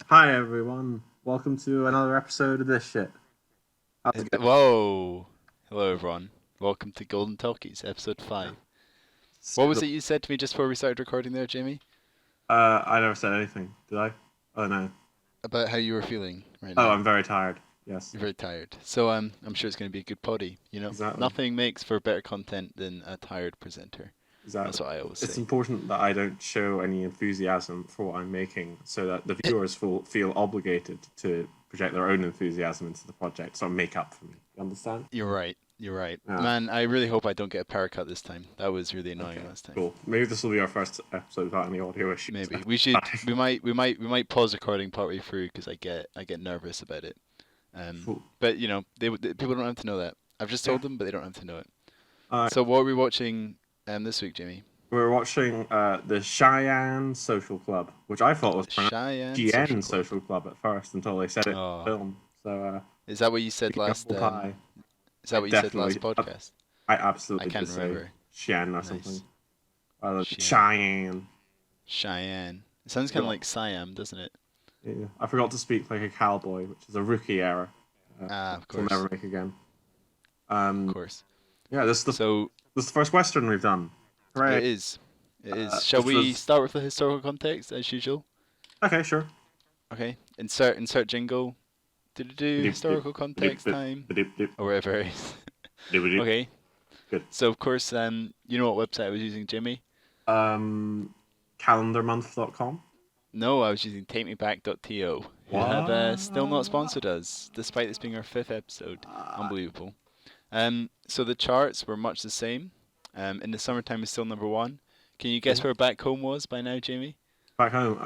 Hi everyone, welcome to another episode of this shit. How's it going? Whoa! Hello, everyone. Welcome to Golden Talkies, Ep.5. What was it you said to me just before we started recording there, Jamie? I never said anything, did I? Oh no. About how you were feeling right Oh, now. I'm very tired. Yes, You're very tired. So I'm sure it's going to be a good poddy, exactly, Nothing makes for better content than a tired presenter. That's exactly. what I always It's say. important that I don't show any enthusiasm for what I'm making, so that the viewers feel obligated to project their own enthusiasm into the project, so make up for me. You understand? You're right. You're right. Yeah. Man, I really hope I don't get a power cut this time. That was really annoying Okay. last time. Cool. Maybe this will be our first episode without any audio issues. Maybe. We should we might pause recording partway through because I get nervous about it. Cool. But people don't have to know that. I've just Yeah. told them, but they don't have to know it. Uh, So what are we watching this week, Jamie? We're watching the Cheyenne Social Club, which I thought was pronounced Cheyenne Social Cheyenne Club. Social Club at first until they said it in the Oh, film. So, is that what you big said last? apple pie. Is I that what you said last definitely, podcast? I I absolutely can't did say remember. Cheyenne or something. Nice. Rather than Cheyenne. Cheyenne. Cheyenne. It sounds kind of Forgot. like Siam, doesn't it? Yeah. I forgot to speak like a cowboy, which is a rookie error. Ah, of Which we'll course, never make again. of course. Yeah, So this is the first Western we've done. it Hooray. is. It is. Shall Which we was... start with the historical context as usual? Okay, sure. Okay. Insert jingle. Do historical context time or whatever it is. Okay. Good. So of course, you know what website I was using, Jimmy? Calendarmonth.com. No, I was using takemeback.to, who have still not What? sponsored us, despite this being our 5th episode. Unbelievable. So the charts were much the same. In the summertime is still number 1. Can you guess where Back Home was by now, Jamie? Back home,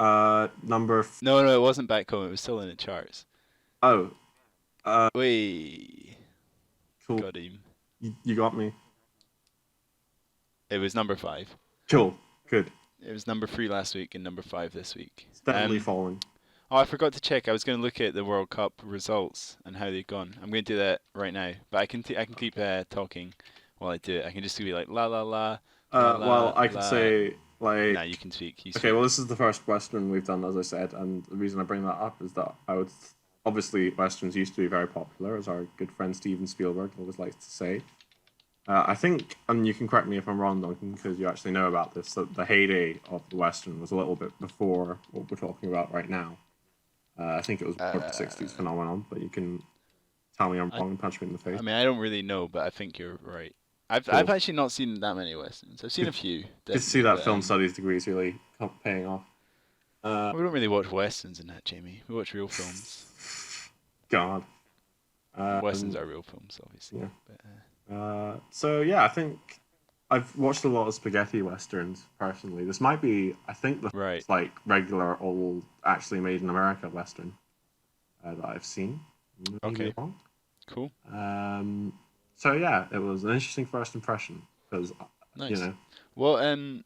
No, it wasn't Back Home. It was still in the charts. Oh, Wait, cool. got him. You got me. It was number 5. Cool. Good. It was number 3 last week and number 5 this week. Steadily falling. Oh, I forgot to check. I was going to look at the World Cup results and how they've gone. I'm going to do that right now. But I can keep talking while I do it. I can just be like la la la. Well, I could la. say like. Nah, you can speak. You Okay, speak. well, this is the first Western we've done, as I said, and the reason I bring that up is that I would obviously Westerns used to be very popular, as our good friend Steven Spielberg always likes to say. I think, and you can correct me if I'm wrong, Duncan, because you actually know about this, that the heyday of the Western was a little bit before what we're talking about right now. I think it was before the 60s phenomenon, but you can tell me I'm wrong and punch me in the face. I mean, I don't really know, but I think you're right. I've Cool. I've actually not seen that many westerns. I've seen a few. Good to see Definitely, that but, film studies degree is really paying off. we don't really watch westerns in that, Jamie. We watch real films. God. Westerns are real films, obviously. Yeah. But, So yeah, I think I've watched a lot of spaghetti westerns personally. This might be, I think, the right. first, like regular, all actually made in America western that I've seen. Maybe Okay. wrong. Cool. So yeah, it was an interesting first impression because Nice. you know.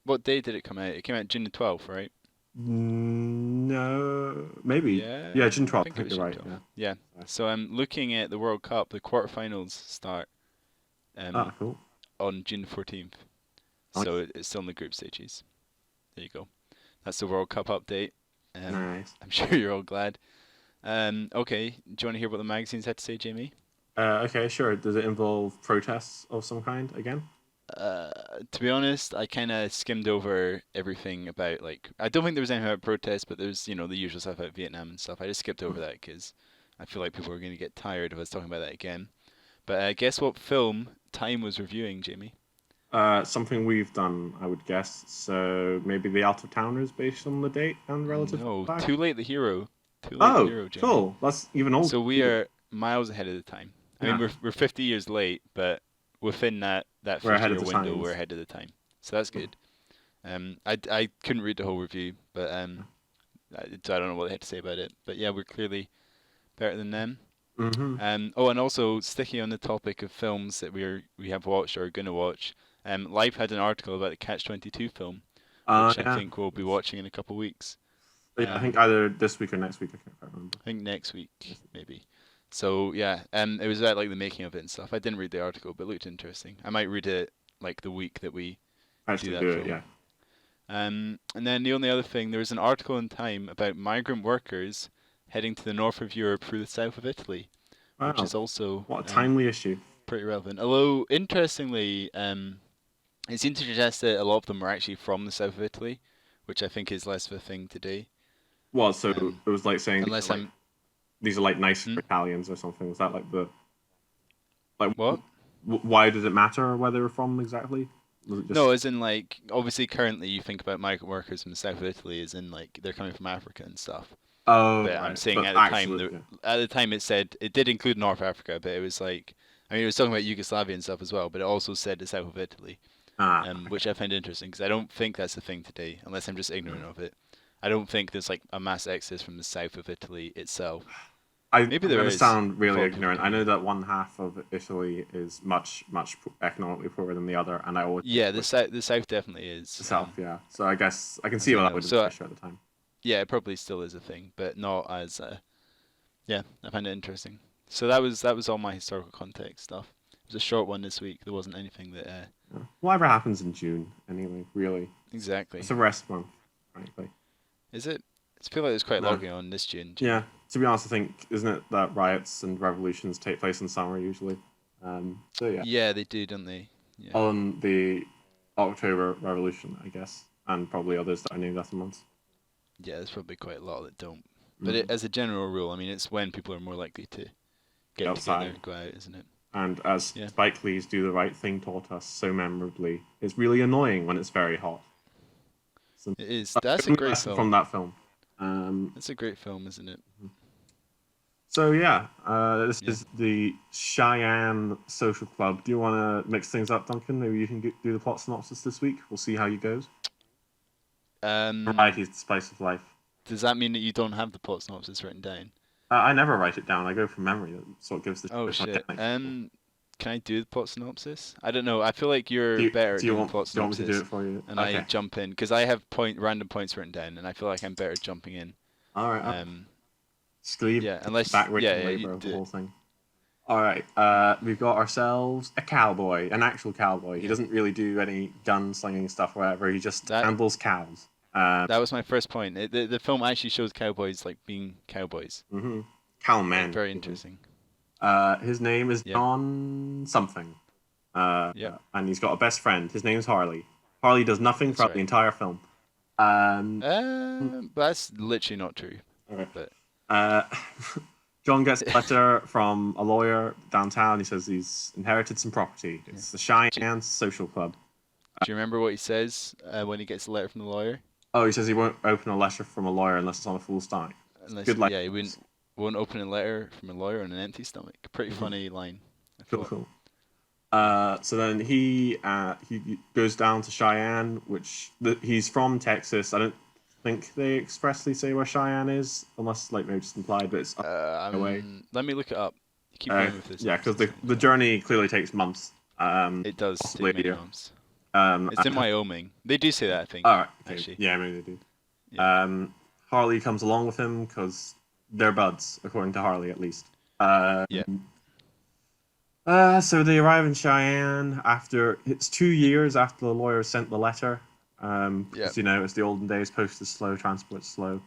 What day did it come out? It came out June the 12th, right? No, maybe. Yeah, June 12th. I I think it think was you're June right. 12th. Yeah. Yeah. So I'm looking at the World Cup. The quarterfinals start Cool. on June 14th. Nice. So it's still in the group stages. There you go. That's the World Cup update. Nice. I'm sure you're all glad. Okay. Do you want to hear what the magazines had to say, Jamie? Okay, sure. Does it involve protests of some kind again? To be honest, I kind of skimmed over everything about I don't think there was anything about protests, but there's the usual stuff about Vietnam and stuff. I just skipped over that because I feel like people are going to get tired of us talking about that again. But guess what film Time was reviewing, Jamie? Something we've done, I would guess. So maybe The Out of Towners based on the date and relative. No, fact? Too Late the Hero. Too Late the Hero, Jamie. Cool. That's even older. So we are miles ahead of the time. I mean, we're 50 years late, but within that 50-year window, we're ahead of the time. So that's good. I couldn't read the whole review, but I don't know what they had to say about it. But yeah, we're clearly better than them. Mm-hmm. Oh, and also sticking on the topic of films that we have watched or are gonna watch. Life had an article about the Catch-22 film, which I think we'll be watching in a couple of weeks. I think either this week or next week. I can't quite remember. I think next week, maybe. So yeah, it was about the making of it and stuff. I didn't read the article, but it looked interesting. I might read it the week that we Actually do that do film. it, And then the only other thing, there was an article in Time about migrant workers heading to the north of Europe through the south of Italy, which is also what a timely issue. Pretty relevant. Although, interestingly, it seemed to suggest that a lot of them were actually from the south of Italy, which I think is less of a thing today. Well, so it was like saying these are like nicer Italians or something. Was that like the what? Why did it matter where they were from exactly? No, as in like obviously currently you think about migrant workers from the south of Italy as in like they're coming from Africa and stuff. Oh, but right. I'm saying at the time it said it did include North Africa, but it was like it was talking about Yugoslavia and stuff as well, but it also said the south of Italy, which I find interesting because I don't think that's the thing today, unless I'm just ignorant of it. I don't think there's like a mass exodus from the south of Italy itself. Maybe there is. Sound really ignorant. I know that one half of Italy is much economically poorer than the other, and I always the south definitely is. The south, yeah. So I guess I can see why that would be an issue at the time. Yeah, it probably still is a thing, but not as. Yeah, I find it interesting. So that was all my historical context stuff. It was a short one this week. There wasn't anything that. Yeah. Whatever happens in June, anyway. Really. Exactly. It's a rest month, frankly. Is it? I feel like there's quite a lot going on this June. Yeah. To be honest, I think isn't it that riots and revolutions take place in summer usually? So yeah. Yeah, they do, don't they? Yeah. On the October Revolution, I guess, and probably others that are named after months. Yeah, there's probably quite a lot that don't. But as a general rule, I mean, it's when people are more likely to get outside and go out, isn't it? And as Spike Lee's Do the Right Thing taught us so memorably, it's really annoying when it's very hot. So it is. That's a great film. From that film. It's a great film, isn't it? So yeah, this is the Cheyenne Social Club. Do you want to mix things up, Duncan? Maybe you can do the plot synopsis this week. We'll see how you goes. Variety's the spice of life. Does that mean that you don't have the plot synopsis written down? I never write it down. I go from memory. That's what gives the. Oh shit. Can I do the plot synopsis? I don't know. I feel like you're better at doing plot synopsis. Do you want me to do it for you? And I jump in because I have random points written down, and I feel like I'm better at jumping in. All right. Sleeve. Yeah, unless labor of the whole thing. All right. We've got ourselves a cowboy, an actual cowboy. He doesn't really do any gunslinging stuff, or whatever. He just handles cows. That was my first point. The film actually shows cowboys like being cowboys. Mm-hmm. Cowmen. Very interesting. His name is John something. And he's got a best friend. His name's Harley. Harley does nothing throughout the entire film. But that's literally not true. Okay. But John gets a letter from a lawyer downtown. He says he's inherited some property. It's the Cheyenne Social Club. Do you remember what he says when he gets a letter from the lawyer? Oh, he says he won't open a letter from a lawyer unless it's on a full stomach. He won't open a letter from a lawyer on an empty stomach. Pretty funny line. Cool. So then he goes down to Cheyenne, which he's from Texas. I don't think they expressly say where Cheyenne is, unless maybe just implied, but it's away. Let me look it up. Keep going with this. Yeah, because the journey clearly takes months. It does take many months. It's in Wyoming. They do say that, I think. All right. Okay. Actually. Yeah, maybe they do. Yeah. Harley comes along with him because they're buds, according to Harley, at least. So they arrive in Cheyenne it's 2 years after the lawyer sent the letter. It's the olden days. Post is slow, transport's slow.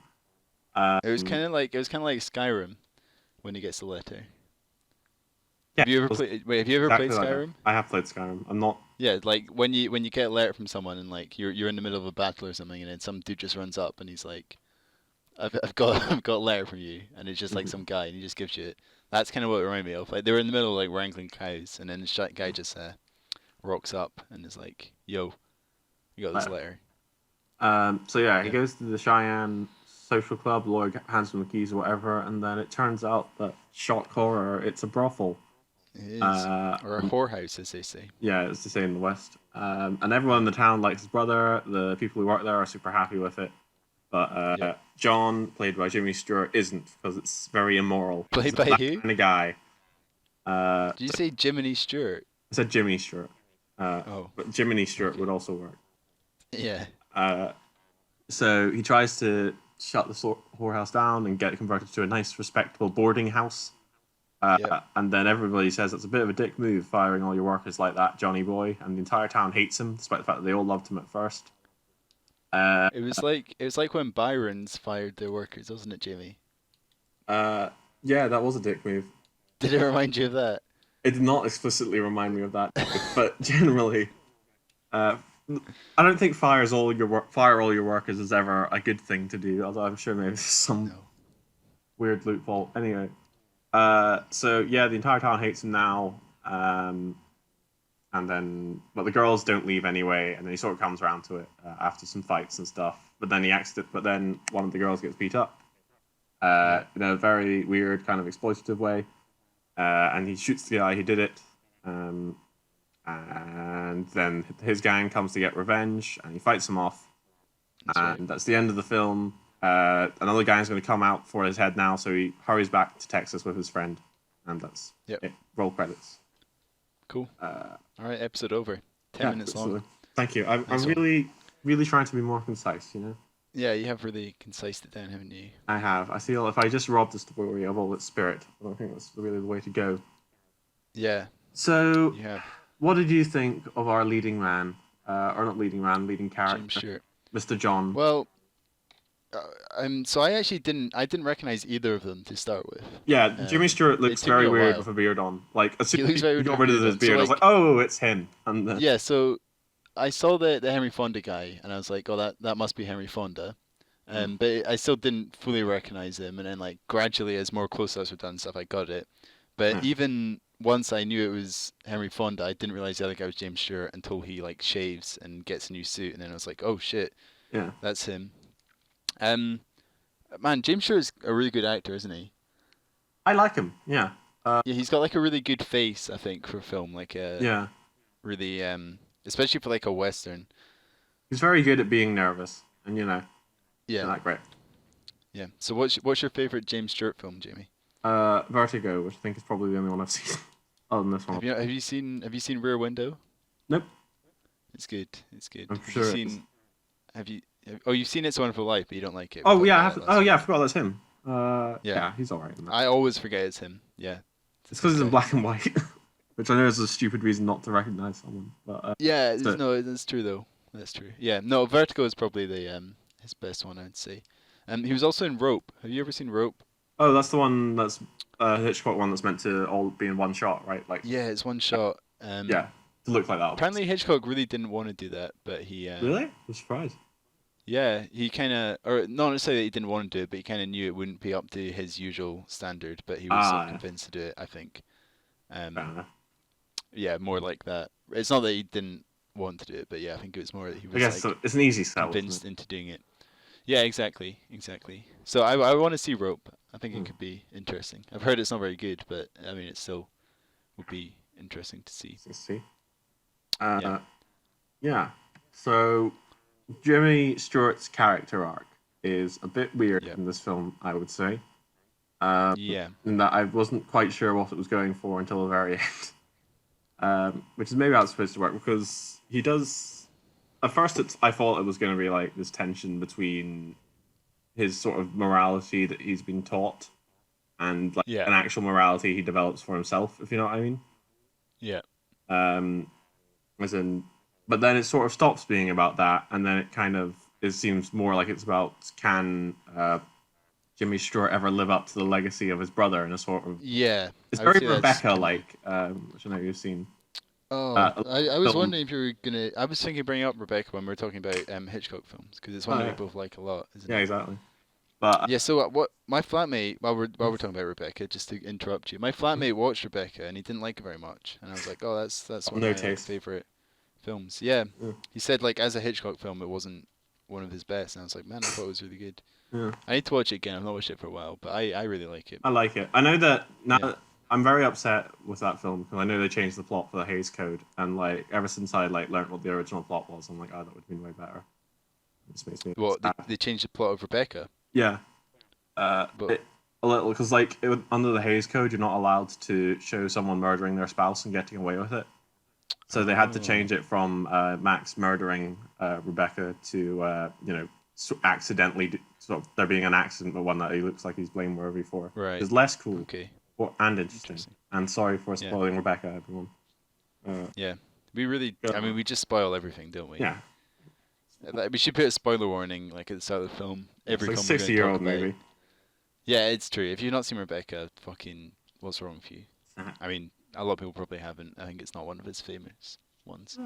It was kind of like Skyrim when he gets the letter. Yeah, have you ever played Skyrim? I have played Skyrim. I'm not. Yeah, like when you get a letter from someone and like you're in the middle of a battle or something, and then some dude just runs up and he's like, "I've got a letter from you," and it's just like some guy and he just gives you it. That's kind of what it reminded me of. Like they were in the middle of like wrangling cows, and then this guy just rocks up and is like, "Yo, you got this letter." He goes to the Cheyenne Social Club. The lawyer hands him the keys or whatever, and then it turns out that, shock horror, it's a brothel. It is. Or a whorehouse, as they say. Yeah, as they say in the West. And everyone in the town likes his brother. The people who work there are super happy with it. But John, played by Jimmy Stewart, isn't, because it's very immoral. Played by who? Kind of guy. Did you say Jiminy Stewart? I said Jimmy Stewart. But Jiminy Stewart would also work. Yeah. So he tries to shut the whorehouse down and get it converted to a nice, respectable boarding house. And then everybody says it's a bit of a dick move, firing all your workers like that, Johnny boy. And the entire town hates him, despite the fact that they all loved him at first. It was like when Byron's fired their workers, wasn't it, Jamie? Yeah, that was a dick move. Did it remind you of that? It did not explicitly remind me of that, but generally, I don't think fire all your workers is ever a good thing to do. Although I'm sure maybe there's some weird loophole. Anyway, so yeah, the entire town hates him now. And then, but the girls don't leave anyway, and then he sort of comes around to it after some fights and stuff. But then one of the girls gets beat up in a very weird kind of exploitative way, and he shoots the guy who did it. And then his gang comes to get revenge, and he fights them off. That's the end of the film. Another guy's going to come out for his head now, so he hurries back to Texas with his friend, and that's it. Roll credits. Cool. All right, episode over. 10 minutes long. Thank you. I'm really, really trying to be more concise, you know? Yeah, you have really concised it down, haven't you? I have. I feel if I just rob the story of all its spirit, I don't think that's really the way to go. Yeah. So, what did you think of our leading man? Or not leading man, leading character? Mr. John. Well, so I actually didn't recognize either of them to start with. Yeah, Jimmy Stewart looks very weird with a beard on. Like, as soon as he got rid of his beard, I was like, oh, it's him. And yeah, so I saw the Henry Fonda guy, and I was like, oh, that must be Henry Fonda. But I still didn't fully recognize him, and then like gradually, as more close-ups were done and stuff, I got it. But even once I knew it was Henry Fonda, I didn't realize the other guy was James Stewart until he like shaves and gets a new suit, and then I was like, oh shit, that's him. Man, James Stewart is a really good actor, isn't he? I like him. Yeah. Yeah, he's got like a really good face, I think, for film. Like really especially for like a western. He's very good at being nervous, and you know. Yeah. Like great. Yeah. So what's your favorite James Stewart film, Jamie? Vertigo, which I think is probably the only one I've seen. Other than this one. Have you seen Rear Window? Nope. It's good. It's good. I'm sure. You've seen It's a Wonderful Life, but you don't like it. Oh yeah, I forgot that's him. Yeah, he's alright. I always forget it's him. Yeah. It's because it's in black and white, which I know is a stupid reason not to recognize someone. But that's true though. That's true. Yeah, no, Vertigo is probably his best one, I'd say. He was also in Rope. Have you ever seen Rope? Oh, that's the one that's Hitchcock one that's meant to all be in one shot, right? Like it's one shot. To look like that. Apparently Hitchcock really didn't want to do that, but he. Really? I'm surprised. Yeah, he kind of, or not necessarily that he didn't want to do it, but he kind of knew it wouldn't be up to his usual standard. But he was so convinced to do it, I think. Yeah, more like that. It's not that he didn't want to do it, but yeah, I think it was more that he was. I guess so. It's an easy sell. Convinced into doing it. Yeah, exactly. So I want to see Rope. I think it could be interesting. I've heard it's not very good, but I mean, it still would be interesting to see. Yeah. So Jimmy Stewart's character arc is a bit weird in this film, I would say. In that I wasn't quite sure what it was going for until the very end. Which is maybe how it's supposed to work, because he does... At first, I thought it was going to be like this tension between his sort of morality that he's been taught and like an actual morality he develops for himself, if you know what I mean. Yeah. But then it sort of stops being about that, and then it seems more like it's about can Jimmy Stewart ever live up to the legacy of his brother in a sort of... Yeah. It's very Rebecca-like, which I know you've seen. Oh, I was wondering if you were going to... I was thinking of bringing up Rebecca when we were talking about Hitchcock films, because it's one that we both like a lot, isn't it? Yeah, exactly. But so what my flatmate, while we're talking about Rebecca, just to interrupt you, my flatmate watched Rebecca, and he didn't like it very much. And I was like, oh, that's one of my favourite films. Yeah. He said, like, as a Hitchcock film, it wasn't one of his best. And I was like, man, I thought it was really good. Yeah. I need to watch it again. I've not watched it for a while, but I really like it. I like it. I know that now I'm very upset with that film, because I know they changed the plot for the Hays Code, and like ever since I like learned what the original plot was, I'm like, oh, that would have been way better. This makes me they changed the plot of Rebecca? Yeah. A little, because like under the Hays Code, you're not allowed to show someone murdering their spouse and getting away with it. So they had to change it from Max murdering Rebecca to accidentally there being an accident, but one that he looks like he's blameworthy for. Right. It's less cool. Okay. And interesting. And sorry for spoiling Rebecca, everyone. We really... I mean, we just spoil everything, don't we? Yeah. We should put a spoiler warning like at the start of the film. Every it's film like we're going to 60-year-old talk about. movie. Yeah, it's true. If you've not seen Rebecca, fucking, what's wrong with you? I mean, a lot of people probably haven't. I think it's not one of his famous ones.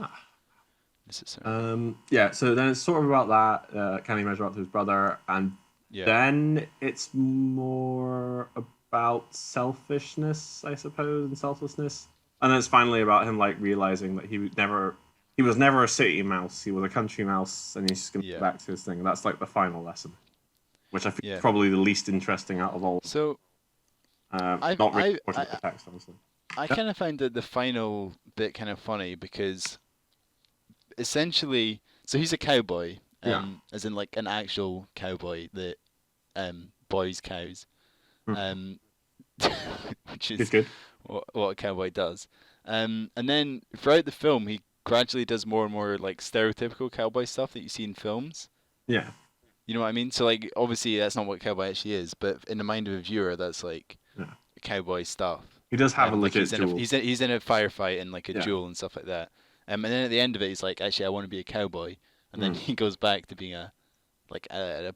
Yeah, so then it's sort of about that. Can he measure up to his brother? And then it's more about selfishness, I suppose, and selflessness. And then it's finally about him like realizing that he was never a city mouse. He was a country mouse, and he's just gonna go back to his thing. And that's like the final lesson, which I think is probably the least interesting out of all. So, not really important the text, honestly. I kind of find that the final bit kind of funny because essentially, so he's a cowboy, as in like an actual cowboy that boys cows, which is good. What a cowboy does. And then throughout the film, he gradually does more and more like stereotypical cowboy stuff that you see in films. Yeah. You know what I mean? So like, obviously that's not what cowboy actually is, but in the mind of a viewer, that's like cowboy stuff. He does have a legit duel. He's in a firefight and like a duel and stuff like that. And then at the end of it, he's like, actually, I want to be a cowboy. And then he goes back to being a guy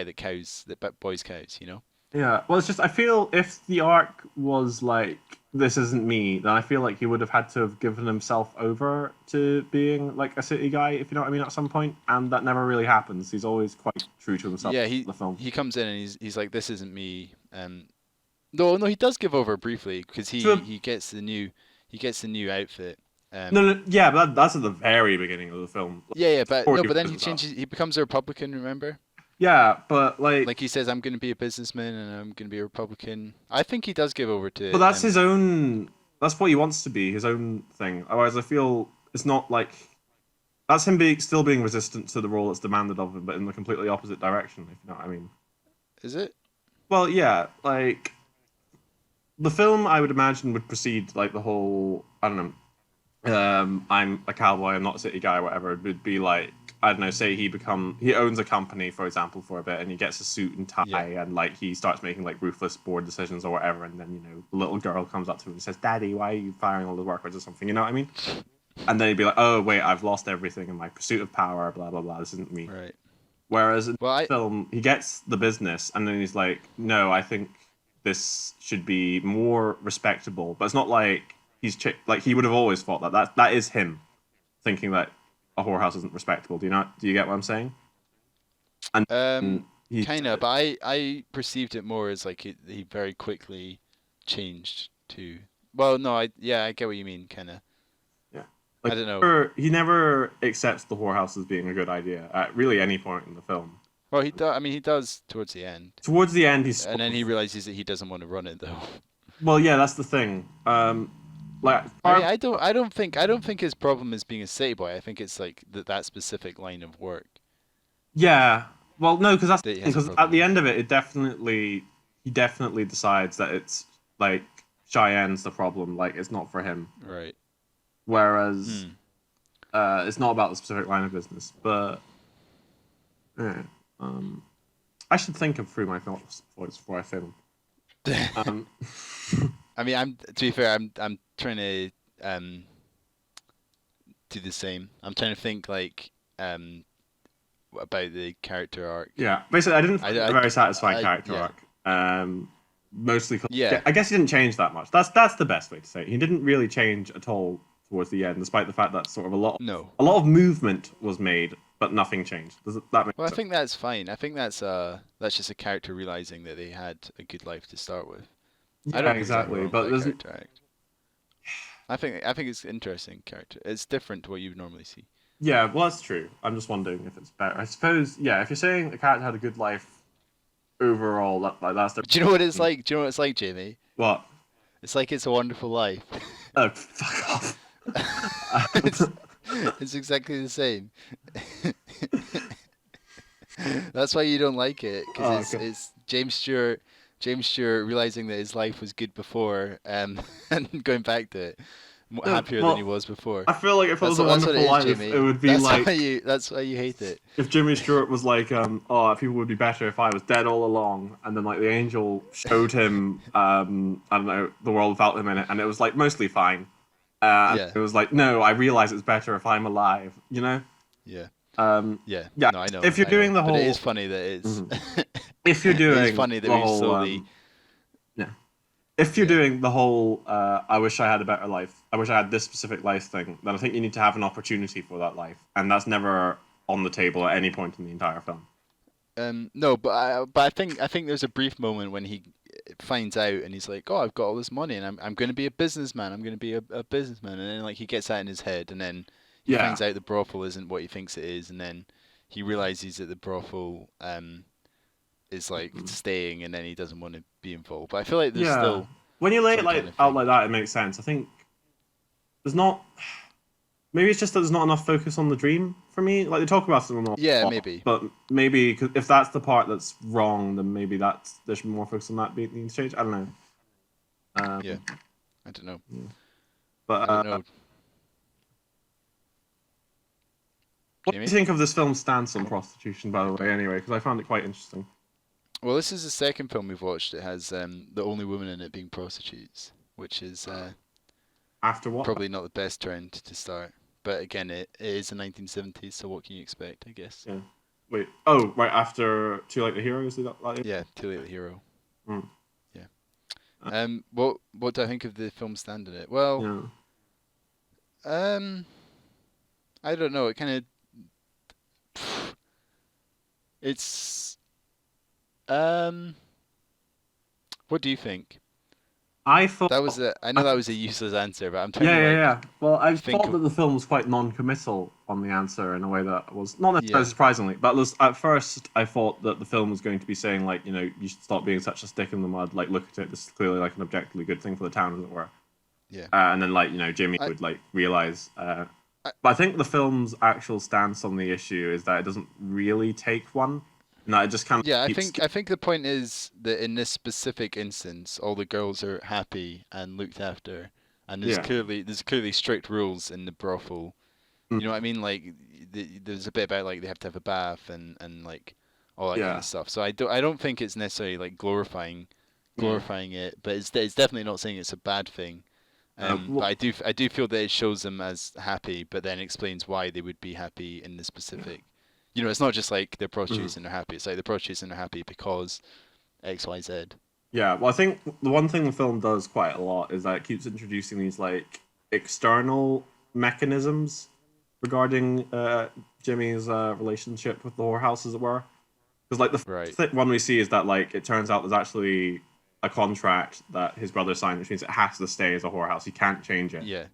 that boys cows, you know? Yeah, well, it's just, I feel if the arc was like, this isn't me, then I feel like he would have had to have given himself over to being like a city guy, if you know what I mean, at some point, and that never really happens. He's always quite true to himself in the film. He comes in and he's like, this isn't me. No, he does give over briefly because he gets the new outfit. Yeah, but that's at the very beginning of the film. But then he changes. He becomes a Republican. Remember? Yeah, but like he says, I'm going to be a businessman and I'm going to be a Republican. I think he does give over to. But that's his own. That's what he wants to be, his own thing. Otherwise, I feel it's not like that's him still being resistant to the role that's demanded of him, but in the completely opposite direction. If you know what I mean. Is it? Well, yeah, like the film, I would imagine would proceed like the whole. I don't know. I'm a cowboy, I'm not a city guy, whatever. It would be like, I don't know, say he owns a company, for example, for a bit, and he gets a suit and tie, and like he starts making like ruthless board decisions or whatever, and then, you know, the little girl comes up to him and says, "Daddy, why are you firing all the workers?" or something, you know what I mean? And then he'd be like, "Oh wait, I've lost everything in my pursuit of power, blah blah blah, this isn't me." Right. Whereas in the film, he gets the business, and then he's like, "No, I think this should be more respectable," but it's not like like he would have always thought that is him thinking that a whorehouse isn't respectable. Do you get what I'm saying? And kind of, but I perceived it more as like he very quickly changed to. Well, no, I get what you mean, kind of. Yeah, like, I don't know. He never accepts the whorehouse as being a good idea at really any point in the film. Well, he does. I mean, he does towards the end. Towards the end, and then he realizes that he doesn't want to run it though. Well, yeah, that's the thing. Like, I don't think his problem is being a city boy. I think it's like that specific line of work. Yeah. Well, no, because at the end of it, he definitely decides that it's like Cheyenne's the problem. Like, it's not for him. Right. Whereas, it's not about the specific line of business. But I should think through my thoughts before I film. I mean, to be fair, I'm trying to do the same. I'm trying to think like about the character arc. Yeah, basically, I didn't find a very satisfying character arc. Mostly, I guess he didn't change that much. That's the best way to say it. He didn't really change at all towards the end, despite the fact that sort of a lot of movement was made, but nothing changed. Does that make sense? I think that's fine. I think that's just a character realizing that they had a good life to start with. Yeah, I don't exactly, but there's. I think it's an interesting character. It's different to what you would normally see. Yeah, well, that's true. I'm just wondering if it's better. I suppose, yeah, if you're saying the character had a good life overall, that's the... Do you know what it's like? Do you know what it's like, Jamie? What? It's like It's a Wonderful Life. Oh, fuck off. It's exactly the same. That's why you don't like it, because it's James Stewart realizing that his life was good before, and going back to it, happier than he was before. I feel like if it was a wonderful life, it would be that's why you hate it. If Jimmy Stewart was like, people would be better if I was dead all along, and then like the angel showed him, I don't know, the world without him in it, and it was like mostly fine. It was like, no, I realize it's better if I'm alive, you know? Yeah. Yeah. Yeah. No, I know. If you're doing the whole, but it is funny that it's. if you're doing it is funny that the we whole, slowly. yeah. If you're doing the whole, I wish I had a better life, I wish I had this specific life thing, then I think you need to have an opportunity for that life, and that's never on the table at any point in the entire film. No, but I think there's a brief moment when he finds out and he's like, oh, I've got all this money and I'm going to be a businessman. I'm going to be a businessman, and then like he gets that in his head, and then he finds out the brothel isn't what he thinks it is, and then he realizes that the brothel is like staying, and then he doesn't want to be involved. But I feel like there's still when you lay it like out like that, it makes sense. I think there's not. Maybe it's just that there's not enough focus on the dream for me. Like they talk about it a lot, maybe. But maybe if that's the part that's wrong, then maybe there should be more focus on that being changed. I don't know. Yeah, I don't know. Yeah. But I don't know. What do you think of this film's stance on prostitution, by the way? Anyway, because I found it quite interesting. Well, this is the second film we've watched that has the only women in it being prostitutes, which is after what? Probably not the best trend to start. But again, it is the 1970s, so what can you expect, I guess? Yeah. Wait. Oh, right after Too Late to Hero, is that like it? Yeah, Too Late to Hero. Mm. Yeah. What do I think of the film stand in it? Well, I don't know. It kind of it's what do you think? I thought that was I know that was a useless answer, but I'm trying to Well, I thought that the film was quite non-committal on the answer in a way that was not necessarily surprisingly, but at first I thought that the film was going to be saying like, you should stop being such a stick in the mud. Like, look at it. This is clearly like an objectively good thing for the town, as it were. Yeah. And then like Jimmy would like realize. But I think the film's actual stance on the issue is that it doesn't really take one. No, it just kind of. Yeah, I think the point is that in this specific instance, all the girls are happy and looked after, and there's clearly strict rules in the brothel. You know what I mean? Like there's a bit about like they have to have a bath and like all that kind of stuff. So I don't think it's necessarily like glorifying it, but it's definitely not saying it's a bad thing. But I do feel that it shows them as happy, but then explains why they would be happy in the specific. It's not just like they're prostitutes and they're happy. It's like they're prostitutes and they're happy because X, Y, Z. Yeah, well, I think the one thing the film does quite a lot is that it keeps introducing these like external mechanisms regarding Jimmy's relationship with the whorehouse, as it were. Because like the one we see is that like it turns out there's actually a contract that his brother signed, which means it has to stay as a whorehouse. He can't change it. Yeah,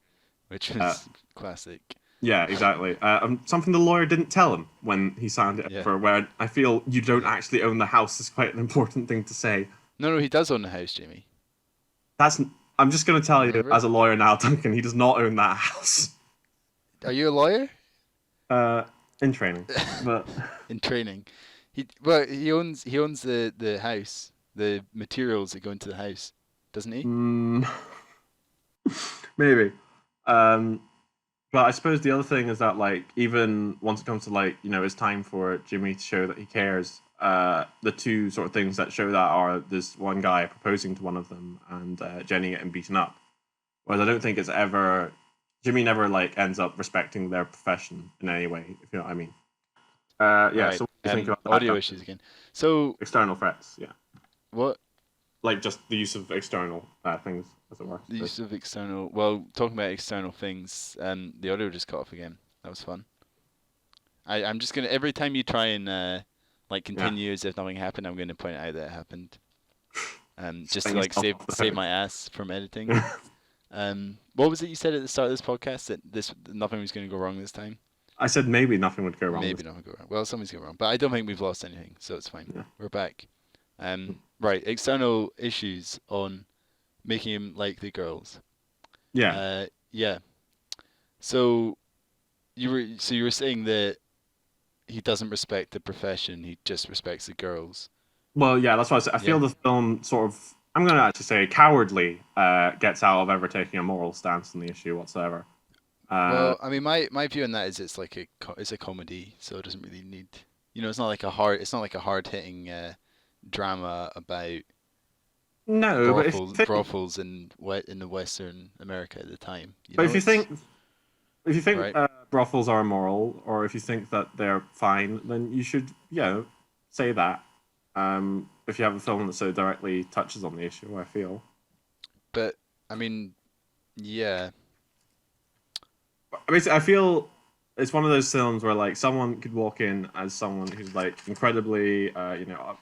which was classic. Yeah, exactly. Something the lawyer didn't tell him when he signed it over, where I feel you don't actually own the house is quite an important thing to say. No, he does own the house, Jimmy. I'm just going to tell you, as a lawyer now, Duncan, he does not own that house. Are you a lawyer? In training. But in training. He owns the house, the materials that go into the house, doesn't he? Maybe. But I suppose the other thing is that, like, even once it comes to, like, it's time for Jimmy to show that he cares, the two sort of things that show that are this one guy proposing to one of them and Jenny getting beaten up. Whereas I don't think it's ever... Jimmy never, like, ends up respecting their profession in any way, if you know what I mean. Right. So what do you think about audio issues again. So... External threats, yeah. What? Like, just the use of external things, as it were. The use of external... Well, talking about external things, the audio just cut off again. That was fun. I'm just going to... Every time you try and, continue as if nothing happened, I'm going to point out that it happened. Just to, like, save my ass from editing. What was it you said at the start of this podcast? That nothing was going to go wrong this time? I said maybe nothing would go wrong. Maybe nothing would go wrong. Well, something's going wrong. But I don't think we've lost anything, so it's fine. Yeah. We're back. Right, external issues on making him like the girls. Yeah. Yeah. So you were saying that he doesn't respect the profession; he just respects the girls. Well, yeah, that's what I said. I feel the film sort of, I'm going to actually say, cowardly gets out of ever taking a moral stance on the issue whatsoever. Well, I mean, my view on that is it's like it's a comedy, so it doesn't really need. It's not like a hard hitting drama about brothels in the Western America at the time. But if you think, If you think right? brothels are immoral, or if you think that they're fine, then you should, say that. If you have a film that so directly touches on the issue, I feel. But I mean, yeah. Basically, I feel it's one of those films where like someone could walk in as someone who's like incredibly, up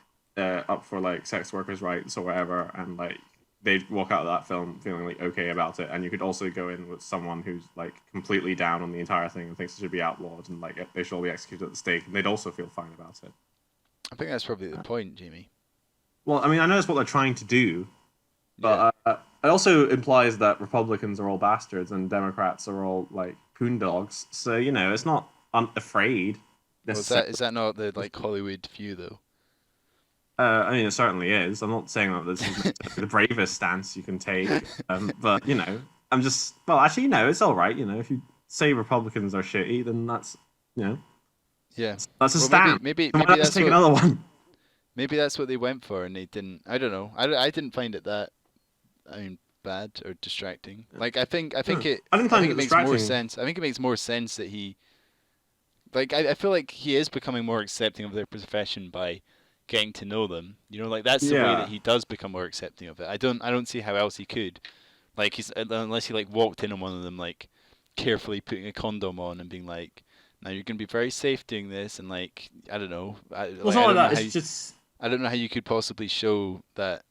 for like sex workers' rights or whatever, and like they'd walk out of that film feeling like okay about it. And you could also go in with someone who's like completely down on the entire thing and thinks it should be outlawed and like they should all be executed at the stake, and they'd also feel fine about it. I think that's probably the point, Jamie. Well, I mean, I know that's what they're trying to do, Yeah. but it also implies that Republicans are all bastards and Democrats are all like poon dogs. So it's not unafraid. Well, is that not the like Hollywood view though? I mean, it certainly is. I'm not saying that this is the bravest stance you can take, but I'm just well, actually, it's all right. If you say Republicans are shitty, then that's Yeah. that's a Well, stance. maybe Let's that's take what another one. maybe that's what they went for, and they didn't. I don't know. I didn't find it that bad or distracting. Like I think I didn't I find think it it makes more distracting. sense. I think it makes more sense that he like I feel like he is becoming more accepting of their profession by getting to know them. Like that's the way Yeah. that he does become more accepting of it. I don't see how else he could. Like he's unless he like walked in on one of them like carefully putting a condom on and being like, now you're gonna be very safe doing this, and like I don't know. Well, it's not like that. It's just. I don't know how you could possibly show that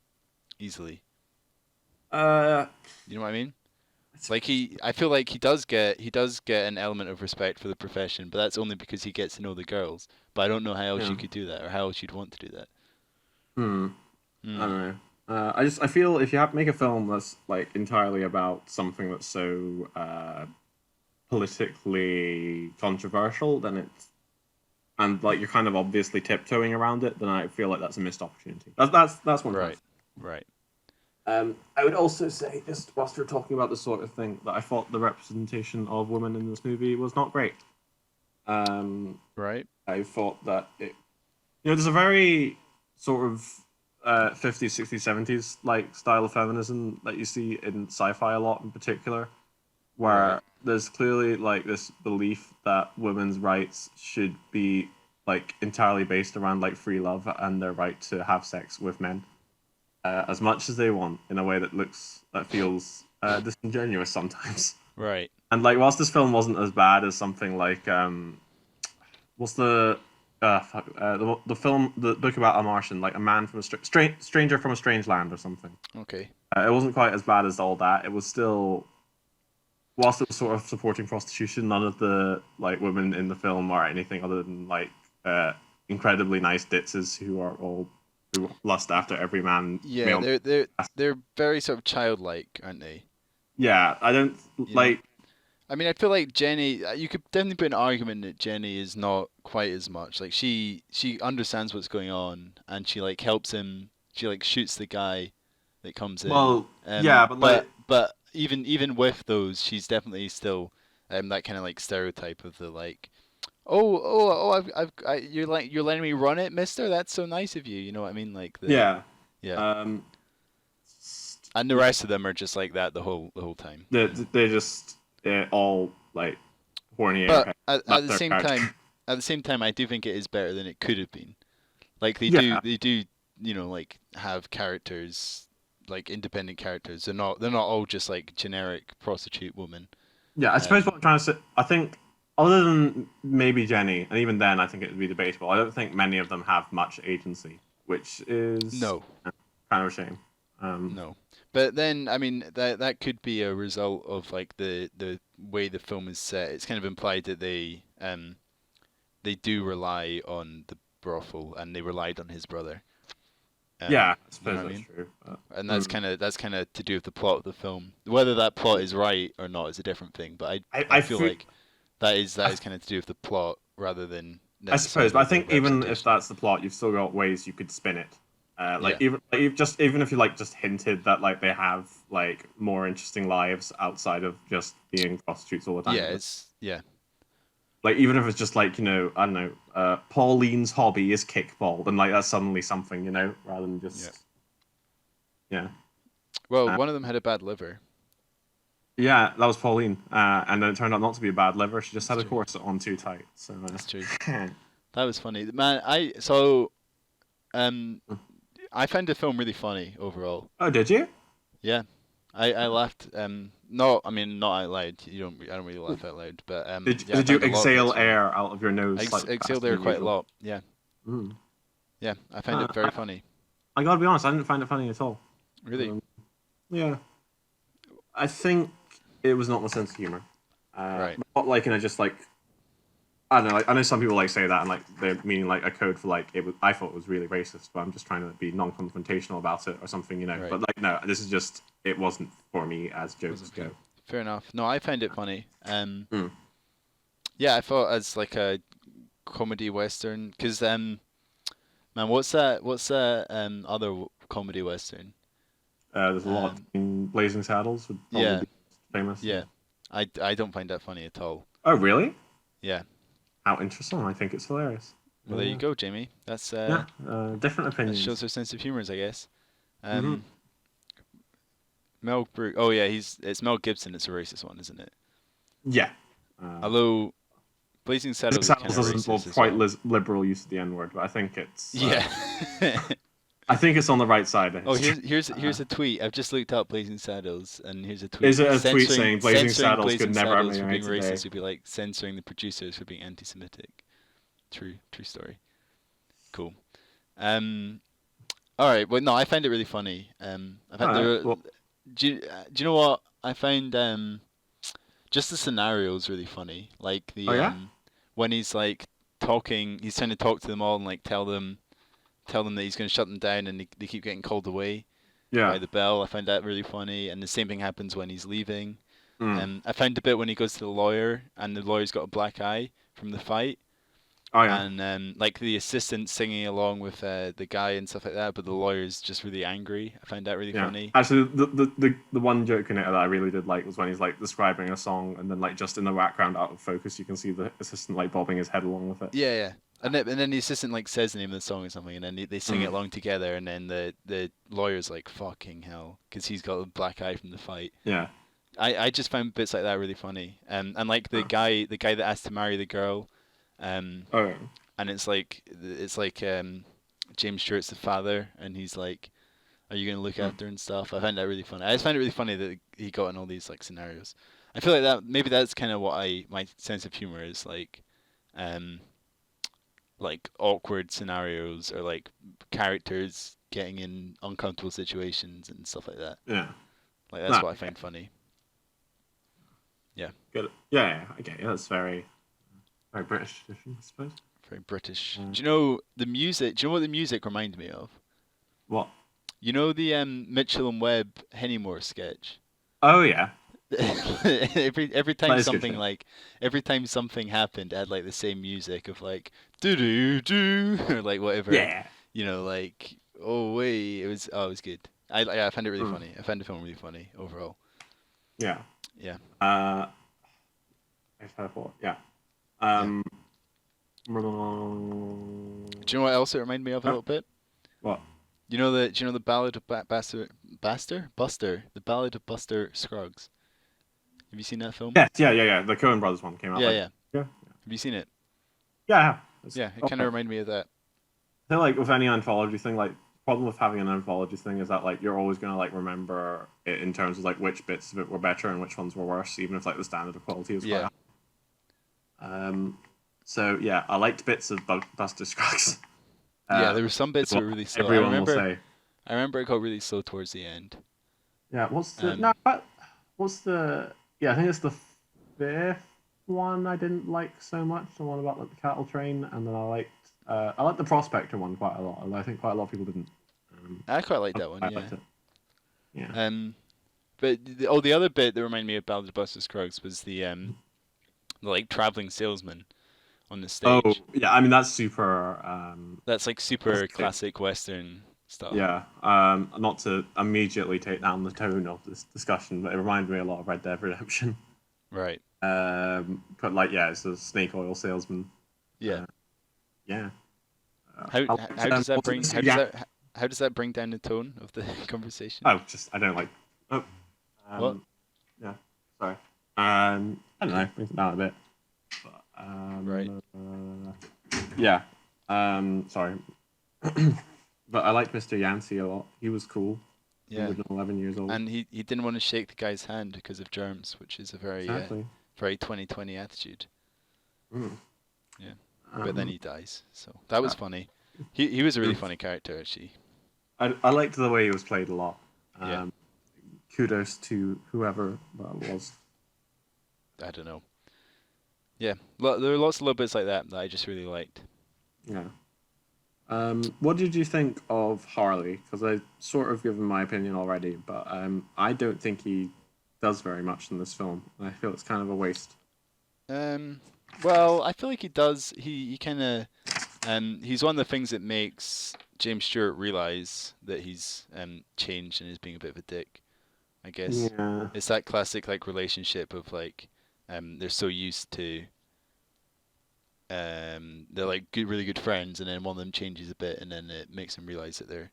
easily. Uh. You know what I mean? Like I feel like he does get an element of respect for the profession, but that's only because he gets to know the girls. But I don't know how else you could do that, or how else you'd want to do that. I don't know. I feel if you have make a film that's like entirely about something that's so politically controversial, then and like you're kind of obviously tiptoeing around it, then I feel like that's a missed opportunity. That's one. Right. Right. I would also say, just whilst we're talking about this sort of thing, that I thought the representation of women in this movie was not great. Right. I thought that there's a very sort of 50s, 60s, 70s like style of feminism that you see in sci-fi a lot in particular, where there's clearly like this belief that women's rights should be like entirely based around like free love and their right to have sex with men. As much as they want in a way that feels disingenuous sometimes. Right. And like, whilst this film wasn't as bad as something like what's the film, the book about a Martian, like a man from a stranger from a strange land or something. Okay. It wasn't quite as bad as all that. It was still, whilst it was sort of supporting prostitution, none of the like women in the film are anything other than like incredibly nice ditzes who lust after every man. Yeah, they're very sort of childlike, aren't they? Yeah, I don't like. I mean, I feel like Jenny. You could definitely put an argument that Jenny is not quite as much. Like she understands what's going on, and she like helps him. She like shoots the guy that comes in. Well, yeah, but even with those, she's definitely still that kind of like stereotype of the like. You're letting me run it, Mister. That's so nice of you. You know what I mean? Like yeah. And the rest of them are just like that the whole time. They're just all like horny. But at the same time, I do think it is better than it could have been. Like they do, like have characters, like independent characters. They're not all just like generic prostitute women. Yeah, I suppose what I'm trying to say, I think, other than maybe Jenny, and even then, I think it would be debatable. I don't think many of them have much agency, which is kind of a shame. No, but then I mean that could be a result of like the way the film is set. It's kind of implied that they do rely on the brothel and they relied on his brother. Yeah, I suppose that's true. And that's kind of to do with the plot of the film. Whether that plot is right or not is a different thing. But I feel like that is kind of to do with the plot rather than. I suppose, but I think even if that's the plot, you've still got ways you could spin it. Even if you like just hinted that like they have like more interesting lives outside of just being prostitutes all the time. Yeah. Like even if it's just like I don't know, Pauline's hobby is kickball, then like that's suddenly something rather than just yeah. Well, one of them had a bad liver. Yeah, that was Pauline, and then it turned out not to be a bad liver. She just That's had a true. corset on too tight. So That's true. That was funny, man. Um, I found the film really funny overall. Oh, did you? Yeah, I laughed. No, I mean not out loud. I don't really laugh out loud, but yeah, I Did you found a lot of bits exhale funny. air out of your nose I slightly exhaled faster there than quite a usual? lot. Yeah, Mm. yeah, I found it very funny. I gotta be honest, I didn't find it funny at all. Really? Yeah, I think it was not my sense of humor. Right. Not like in a just like I don't know. Like, I know some people like say that and like they're meaning like a code for like it was. I thought it was really racist, but I'm just trying to be non-confrontational about it or something, you know. Right. But like no, this is just it wasn't for me as jokes go. Fair enough. No, I found it funny. Mm. Yeah, I thought as like a comedy western, because man, what's that? What's that? Other comedy western? There's a lot in Blazing Saddles would probably Yeah, be famous. yeah. I don't find that funny at all. Oh really? Yeah. How interesting! I think it's hilarious. Well, there you go, Jamie. That's different that opinions. shows our sense of humor, I guess. Mm-hmm. Mel Brooks. Oh yeah, it's Mel Gibson. It's a racist one, isn't it? Yeah. Although Blazing Saddles is kind of doesn't racist involve as quite well. liberal use of the N word, but I think it's Yeah. I think it's on the right side. Of Oh, history. here's a tweet. I've just looked up Blazing Saddles, and here's a tweet. Is it a tweet saying Blazing Saddles Blazing could never Saddles have for been being made today? racist would be like censoring the producers for being anti-Semitic. True story. Cool. All right. Well, no, I find it really funny. I found Well, do you know what I found? Just the scenario is really funny. Like the oh yeah. when he's like talking, he's trying to talk to them all and like tell them that he's going to shut them down, and they keep getting called away Yeah. by the bell. I find that really funny, and the same thing happens when he's leaving. Mm. I found the bit when he goes to the lawyer, and the lawyer's got a black eye from the fight. Oh yeah. And like the assistant singing along with the guy and stuff like that, but the lawyer's just really angry. I found that really funny. Actually, the one joke in it that I really did like was when he's like describing a song, and then like just in the background out of focus, you can see the assistant like bobbing his head along with it. Yeah, yeah. And then the assistant like says the name of the song or something, and then they sing it along together, and then the lawyer's like fucking hell because he's got a black eye from the fight. Yeah. I just found bits like that really funny. And like the guy that asked to marry the girl, and it's like James Stewart's the father, and he's like, "Are you gonna look after her and stuff?" I find that really funny. I just find it really funny that he got in all these like scenarios. I feel like that maybe that's kind of what my sense of humor is like awkward scenarios or like characters getting in uncomfortable situations and stuff like that. Yeah. Like that's what I find funny. Yeah. Good. Yeah. Okay. Yeah, that's very British tradition, I suppose. Very British. Do you know the music? Do you know what the music reminded me of? What? You know the Mitchell and Webb Hennymore sketch? Oh yeah. every time something happened, it had like the same music of like do do do or like whatever. Yeah. You know, like oh wait, it was good. I found it really funny. I found the film really funny overall. Yeah. Yeah. Yeah. Do you know what else it reminded me of a little bit? What? Do you know the Ballad of Buster? The Ballad of Buster Scruggs. Have you seen that film? Yes, yeah. The Coen Brothers one came out. Yeah. Have you seen it? Yeah. Yeah, it kind of reminded me of that. I think like with any anthology thing, like problem with having an anthology thing is that like you're always gonna like remember it in terms of like which bits of it were better and which ones were worse, even if like the standard of quality is quite high. So yeah, I liked bits of Buster Scruggs. Yeah, there were some bits that were really slow. Everyone will say. I remember it got really slow towards the end. Yeah, what's the I think it's the fifth one I didn't like so much, the one about like the cattle train, and then I liked the Prospector one quite a lot, although I think quite a lot of people didn't. I quite liked that one, yeah. But the other bit that reminded me of Ballad of Buster Scruggs was the like traveling salesman on the stage. Oh yeah, I mean that's super. That's like super classic Western stuff. Yeah. Not to immediately take down the tone of this discussion, but it reminded me a lot of Red Dead Redemption. Right. But like it's a snake oil salesman. Yeah. Yeah. How does that bring down the tone of the conversation? Oh, I don't like. Oh. What? Yeah. Sorry. I don't know. Brings it down a bit. But, right. Yeah. Sorry. But I like Mr. Yancey a lot. He was cool. Yeah. He was 11 years old. And he didn't want to shake the guy's hand because of germs, which is a very very 2020 attitude. Mm. Yeah. But then he dies. So that was funny. He was a really funny character, actually. I liked the way he was played a lot. Yeah. Kudos to whoever that was. I don't know. Yeah. There are lots of little bits like that I just really liked. Yeah. What did you think of Harley? Because I sort of given my opinion already, but I don't think he does very much in this film. I feel it's kind of a waste. Well, I feel like he does. He kind of, he's one of the things that makes James Stewart realize that he's changed and is being a bit of a dick. I guess it's that classic like relationship of like, they're so used to. They're like really good friends, and then one of them changes a bit, and then it makes him realize that they're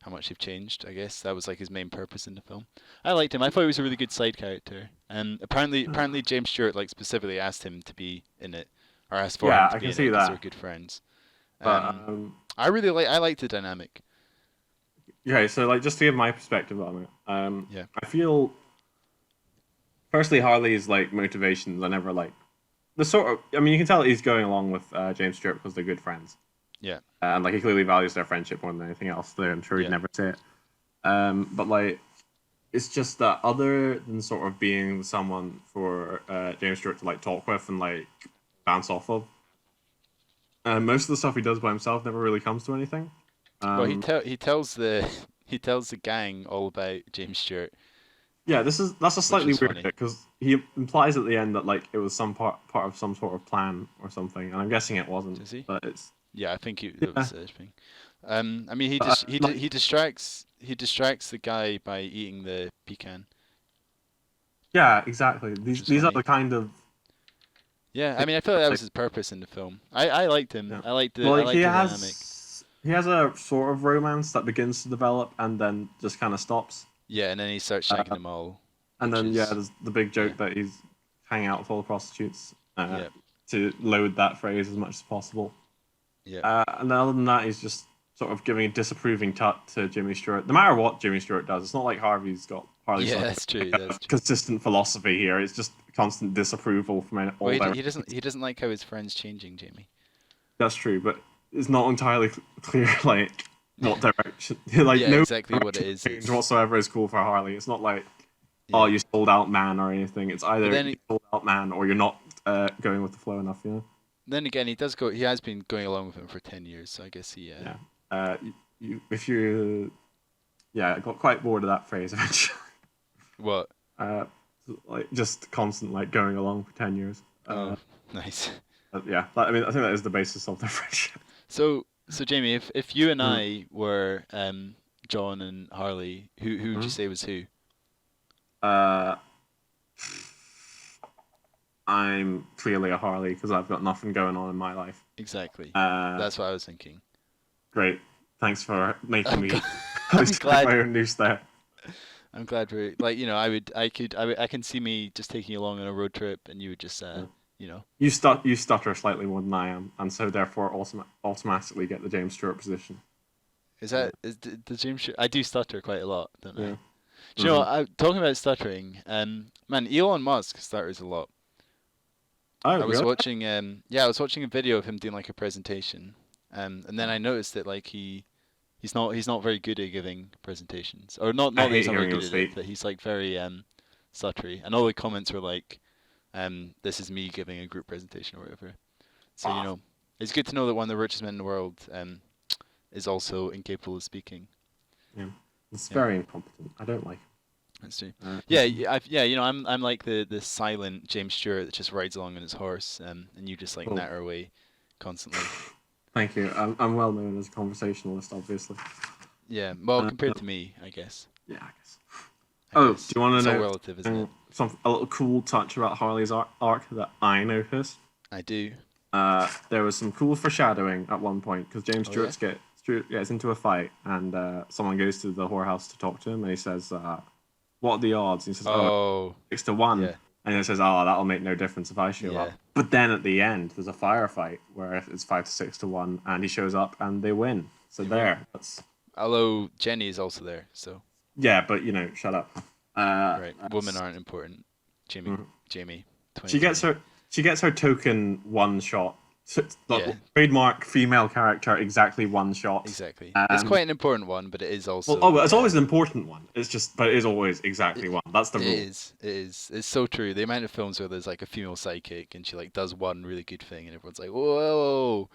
how much they've changed. I guess that was like his main purpose in the film. I liked him. I thought he was a really good side character, and apparently James Stewart like specifically asked him to be in it, or asked for him to be in it because they're good friends. But I liked the dynamic. Okay, so like just to give my perspective on it, yeah, I feel firstly Harley's like motivations are never like. The sort of, I mean, you can tell he's going along with James Stewart because they're good friends. Yeah. And like he clearly values their friendship more than anything else. Though I'm sure he'd never say it. But like, it's just that other than sort of being someone for James Stewart to like talk with and like bounce off of, most of the stuff he does by himself never really comes to anything. Well, he tells the gang all about James Stewart. Yeah, that's a slightly weird bit because he implies at the end that like it was some part of some sort of plan or something, and I'm guessing it wasn't. Does he? But it's I think it was a thing. I mean, he distracts the guy by eating the pecan. Yeah, exactly. These are the kind of. Yeah, I mean, I feel like that was his purpose in the film. I liked him. Yeah. I liked the dynamic. He has a sort of romance that begins to develop and then just kind of stops. Yeah, and then he starts shagging them all. And then there's the big joke that he's hanging out with all the prostitutes to load that phrase as much as possible. Yeah. And then other than that, he's just sort of giving a disapproving tut to Jimmy Stewart. No matter what Jimmy Stewart does, it's not like Harley's that's true. Consistent philosophy here. It's just constant disapproval from all. Well, he doesn't like how his friend's changing, Jamie. That's true, but it's not entirely clear like what direction. Like no exactly what it is. Change whatsoever is cool for Harley. It's not like you sold out man or anything. It's either you sold out man or you're not going with the flow enough. You know. Then again, he has been going along with him for 10 years, so I guess he. I got quite bored of that phrase eventually. What? Like just constant like going along for 10 years. Nice. I mean, I think that is the basis of the friendship. So Jamie, if you and I were John and Harley, who would you say was who? I'm clearly a Harley because I've got nothing going on in my life. Exactly. That's what I was thinking. Great. Thanks for making me host my own news there. I'm glad we're like I can see me just taking you along on a road trip and you would just You stutter slightly more than I am, and so therefore automatically get the James Stewart position. Is the James Stewart? I do stutter quite a lot, don't I? Do you know what, talking about stuttering? Man, Elon Musk stutters a lot. Oh, I was really? watching I was watching a video of him doing like a presentation, and then I noticed that like he's not very good at giving presentations, or not that he's not very good at it, but he's like very stuttery, and all the comments were like, this is me giving a group presentation or whatever. So it's good to know that one of the richest men in the world is also incapable of speaking. Yeah, it's very incompetent. I don't like him. That's true. I'm like the silent James Stewart that just rides along on his horse, and you just like natter away constantly. Thank you. I'm well known as a conversationalist, obviously. Yeah, well, compared to me, I guess. Yeah, I guess. Do you want to know? It's all relative, isn't it? A little cool touch about Harley's arc that I noticed. I do. There was some cool foreshadowing at one point because James Stewart gets into a fight and someone goes to the whorehouse to talk to him and he says, what are the odds? And he says, Oh, 6-1. yeah, And he says, oh, that'll make no difference if I show yeah. up. But then at the end, there's a firefight where it's 5-6-1, and he shows up and they win. So that's. Although Jenny is also there, so. Yeah, but shut up. Right, women aren't important. Jamie. She gets her token one shot. Trademark female character, exactly one shot. Exactly. It's quite an important one, but it is also. Well, it's always an important one. But it is always exactly one. That's the rule. It is. It's so true. The amount of films where there's like a female sidekick and she like does one really good thing, and everyone's like, "Whoa,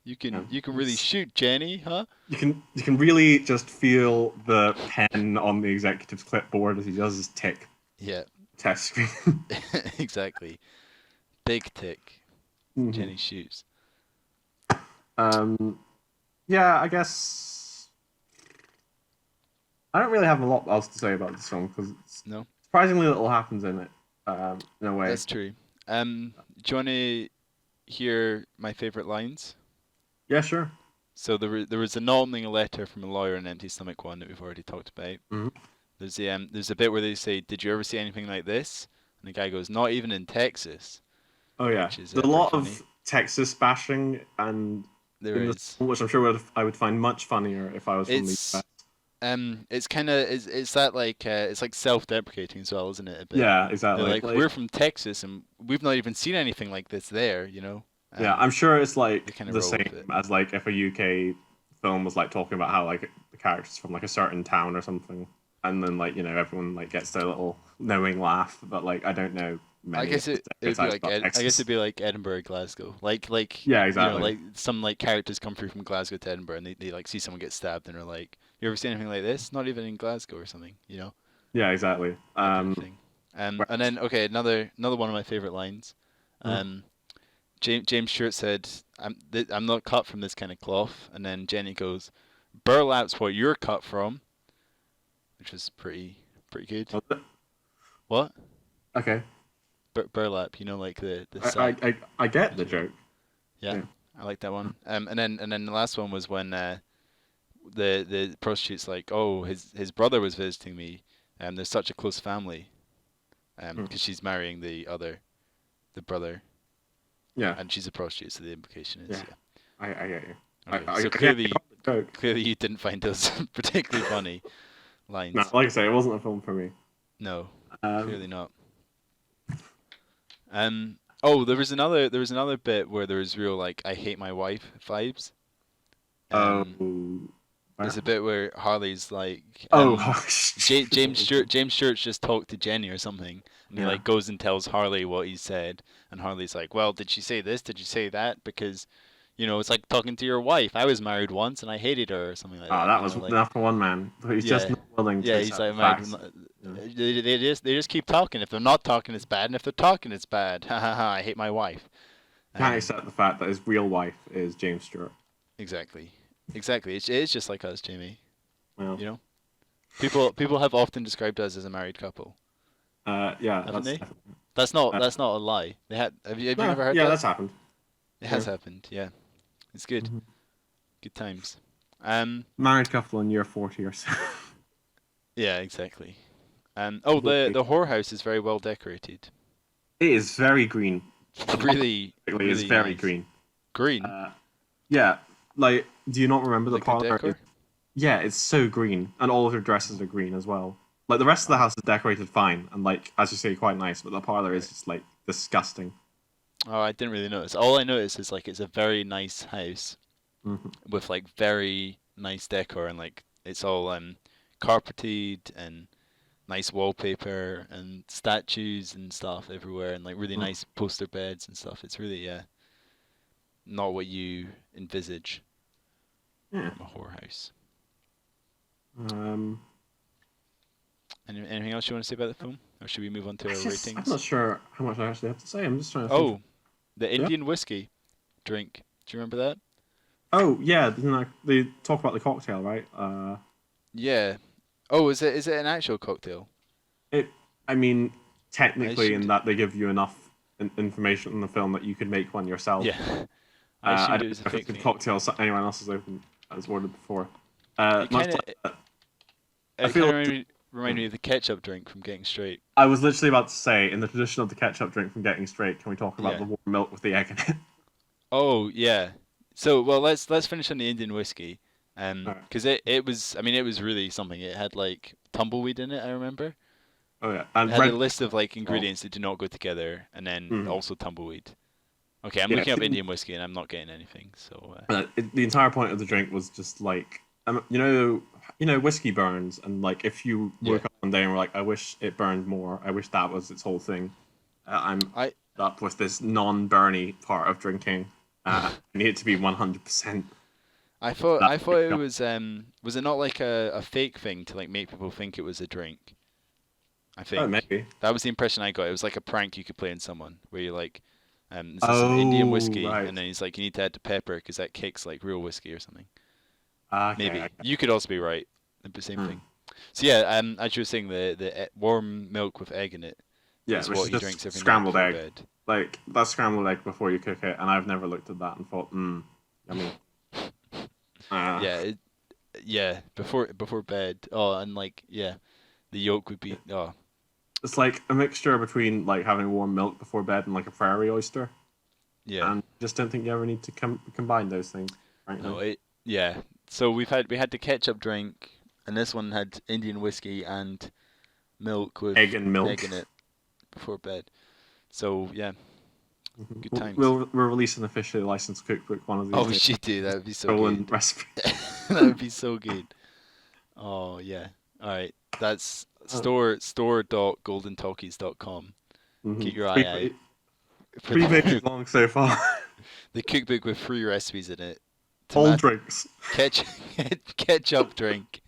you can really shoot, Jenny, huh?" You can really just feel the pen on the executive's clipboard as he does his tick. Yeah. Test screen. Exactly. Big tick. Mm-hmm. Jenny shoots. Yeah, I guess I don't really have a lot else to say about this film because surprisingly little happens in it. In a way. That's true. Do you want to hear my favorite lines? Yeah, sure. So there was a nominating a letter from a lawyer in Empty Stomach 1 that we've already talked about. Mm-hmm. There's a bit where they say, "Did you ever see anything like this?" And the guy goes, "Not even in Texas." Oh yeah, there's a lot of Texas bashing, and there is, which I'm sure I would find much funnier if I was from the US. It's kind of it's that like it's like self-deprecating as well, isn't it? A bit? Yeah, exactly. Like we're from Texas and we've not even seen anything like this there, you know. Yeah, I'm sure it's like the same as like if a UK film was like talking about how like the characters from like a certain town or something, and then like everyone like gets their little knowing laugh, but like I don't know. I guess it'd be like I guess it'd be like Edinburgh, Glasgow, like yeah, exactly. Like some like characters come through from Glasgow to Edinburgh and they like see someone get stabbed and are like, "You ever seen anything like this? Not even in Glasgow or something," you know? Yeah, exactly. And then another one of my favorite lines. James Stewart said, "I'm not cut from this kind of cloth," and then Jenny goes, "Burlap's what you're cut from," which was pretty good. What? Okay. Burlap, like the sack. I get the joke. Yeah, I like that one. And then the last one was when the prostitute's like, "Oh, his brother was visiting me, and there's such a close family," because she's marrying the brother. Yeah. And she's a prostitute, so the implication is yeah. I get you. Okay. So clearly you didn't find those particularly funny lines. No, like I say, it wasn't a film for me. No, clearly not. There was another bit where there was real like I hate my wife vibes. There's a bit where Harley's like, James Stewart's just talked to Jenny or something, and he like goes and tells Harley what he said, and Harley's like, "Well, did she say this? Did you say that? Because, it's like talking to your wife. I was married once and I hated her," or something like that. That was enough for one man. He's just not willing to. Yeah, he's like, they just keep talking. If they're not talking, it's bad, and if they're talking, it's bad. Ha ha ha! I hate my wife. Can't accept the fact that his real wife is James Stewart. Exactly. It's just like us, Jamie. Well. People have often described us as a married couple. Yeah. Haven't they? That's not a lie. They had. Have you never heard that? Yeah, that's happened. It has happened. Yeah, it's good. Mm-hmm. Good times. Married couple in year 40 or so. Yeah, exactly. The whorehouse is very well decorated. It is very green. Really, it's very nice. Green. Green. Yeah. Like, do you not remember the like parlor? Yeah, it's so green, and all of her dresses are green as well. Like the rest of the house is decorated fine, and like as you say, quite nice. But the parlor is just like disgusting. Oh, I didn't really notice. All I noticed is like it's a very nice house with like very nice decor, and like it's all carpeted and nice wallpaper and statues and stuff everywhere, and like really nice poster beds and stuff. It's really not what you envisage from a whorehouse. Anything else you want to say about the film, or should we move on to our ratings? I'm not sure how much I actually have to say. I'm just trying to think. The Indian whiskey drink. Do you remember that? Oh yeah, they talk about the cocktail, right? Yeah. Oh, is it an actual cocktail? I mean, technically, in that they give you enough information in the film that you could make one yourself. Yeah. I don't know if it's a cocktail anyone else has ordered before. I feel reminded me of the ketchup drink from Getting Straight. I was literally about to say, in the tradition of the ketchup drink from Getting Straight, can we talk about the warm milk with the egg in it? Oh yeah. So well, let's finish on the Indian whiskey, because it was, I mean, it was really something. It had like tumbleweed in it. I remember. Oh yeah, and it had a list of like ingredients that do not go together, and then also tumbleweed. Okay, I'm looking up Indian whiskey and I'm not getting anything. So the entire point of the drink was just like, you know, whiskey burns, and like if you woke up one day and were like, I wish it burned more. I wish that was its whole thing. I'm up with this non-burny part of drinking. I need it to be 100%. I thought it was it not like a fake thing to like make people think it was a drink? I think. Oh, maybe. That was the impression I got. It was like a prank you could play on someone where you're like, this is some Indian whiskey, right. and then he's like, you need to add the pepper because that kicks like real whiskey or something. Okay, Maybe. You could also be right. The same thing. So yeah, as you were saying, the warm milk with egg in it. Yeah, is which what is he just drinks every scrambled night egg. before bed. Like that's scrambled egg before you cook it, and I've never looked at that and thought, yummy. Before bed. Oh, and like the yolk would be It's like a mixture between like having warm milk before bed and like a prairie oyster. Yeah. And just don't think you ever need to combine those things. Frankly. No, So we had the ketchup drink, and this one had Indian whiskey and milk with egg and milk in it before bed. So yeah, good times. We'll release an officially licensed cookbook one of these days. Oh, we should do that. Would be so good. Recipe. That would be so good. Oh yeah. All right. That's store.goldentalkies.com. Keep your eye out. 3 pages long so far. The cookbook with 3 recipes in it. All drinks. Ketchup drink,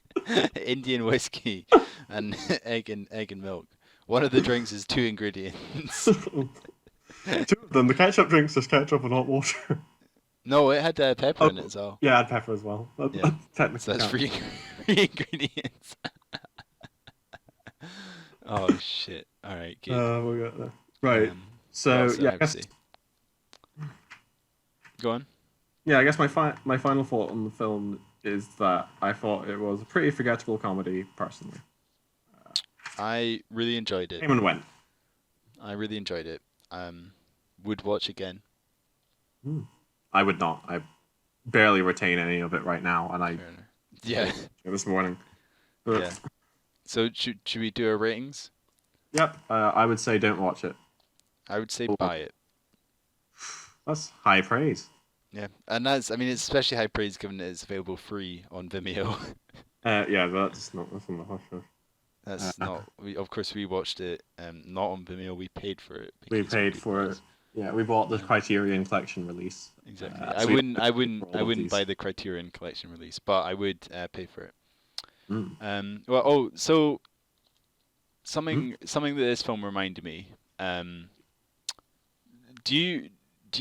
Indian whiskey, and egg and milk. One of the drinks is 2 ingredients. 2 of them. The ketchup drink's just ketchup and hot water. No, it had pepper in it as well. Yeah, it had pepper as well. Technically, so that's 3 ingredients. Oh shit! All right, good. We got that. Right. So yeah, I guess... Go on. Yeah, I guess my final thought on the film is that I thought it was a pretty forgettable comedy, personally. I really enjoyed it. Came and went. I really enjoyed it. Would watch again. I would not. I barely retain any of it right now, and this morning. But... Yeah. So should we do our ratings? Yep. I would say don't watch it. I would say buy it. That's high praise. Yeah, and it's especially high praise given that it's available free on Vimeo. Yeah, but that's not on the hush hush. That's not. Of course, we watched it. Not on Vimeo. We paid for it. We paid for it. Yeah, we bought the Criterion Collection release. Exactly. I wouldn't buy the Criterion Collection release, but I would pay for it. So something that this film reminded me. Do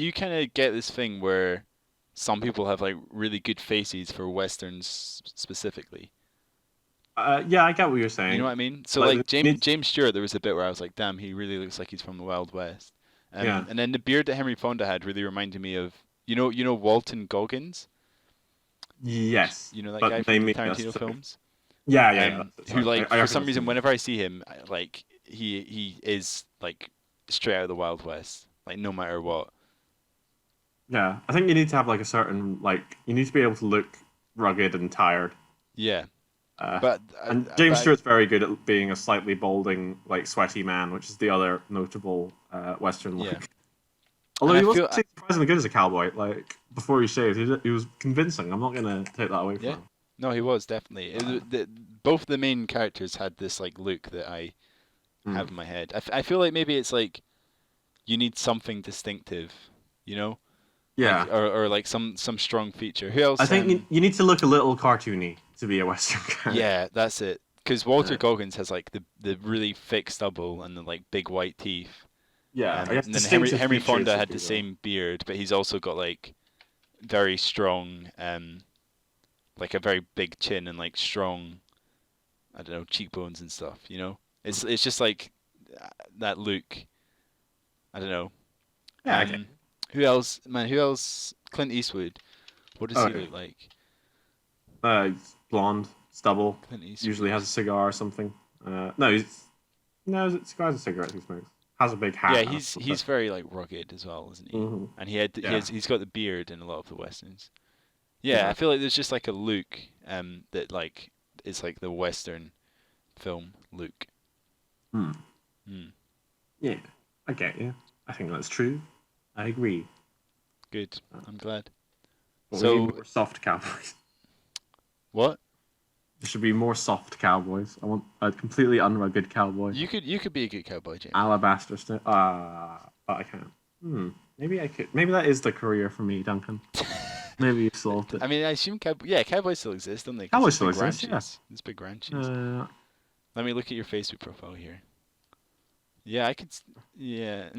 you kind of get this thing where some people have like really good faces for westerns specifically? Yeah, I get what you're saying. You know what I mean? So like James Stewart, there was a bit where I was like, damn, he really looks like he's from the Wild West. And then the beard that Henry Fonda had really reminded me of you know Walton Goggins. Yes. You know that guy from the Tarantino films. Yeah. Who like for some reason whenever I see him, like he is like straight out of the Wild West, like no matter what. Yeah, I think you need to have like a certain you need to be able to look rugged and tired. Yeah. And James Stewart's very good at being a slightly balding, like sweaty man, which is the other notable Western look. Yeah. Although he wasn't surprisingly good as a cowboy. Like before he shaved, he was convincing. I'm not gonna take that away from him. No, he was definitely. Both the main characters had this like look that I have in my head. I feel like maybe it's like you need something distinctive, you know? Yeah. Like, or like some strong feature. Who else? I think you need to look a little cartoony to be a Western character. Yeah, that's it. Because Walter Goggins has like the really thick stubble and the like big white teeth. Yeah. And then Henry Fonda had the same beard, but he's also got like very strong, like a very big chin and like strong, I don't know, cheekbones and stuff. You know, it's just like that look. I don't know. Yeah. Okay. Who else? Man, who else? Clint Eastwood. What does he look like? Blonde, stubble. Clint Eastwood. Usually has a cigar or something. It's a guy with a cigarette he smokes. Has a big hat. Yeah, he's very like rugged as well, isn't he? Mm-hmm. And he's got the beard in a lot of the westerns. Yeah, Exactly. I feel like there's just like a look that like is like the western film look. Hmm. Hmm. Yeah, I get you. I think that's true. I agree. Good. I'm glad. But So we need more soft cowboys. what? There should be more soft cowboys. I want a completely unrugged cowboy. You could be a good cowboy, Jamie. Alabaster stone. But I can't. Maybe I could. Maybe that is the career for me, Duncan. Maybe you solved it. I mean, I assume cowboys still exist, don't they? Cowboys still exist, yeah. There's big ranches. Uh, Let me look at your Facebook profile here. Yeah, I could. Yeah.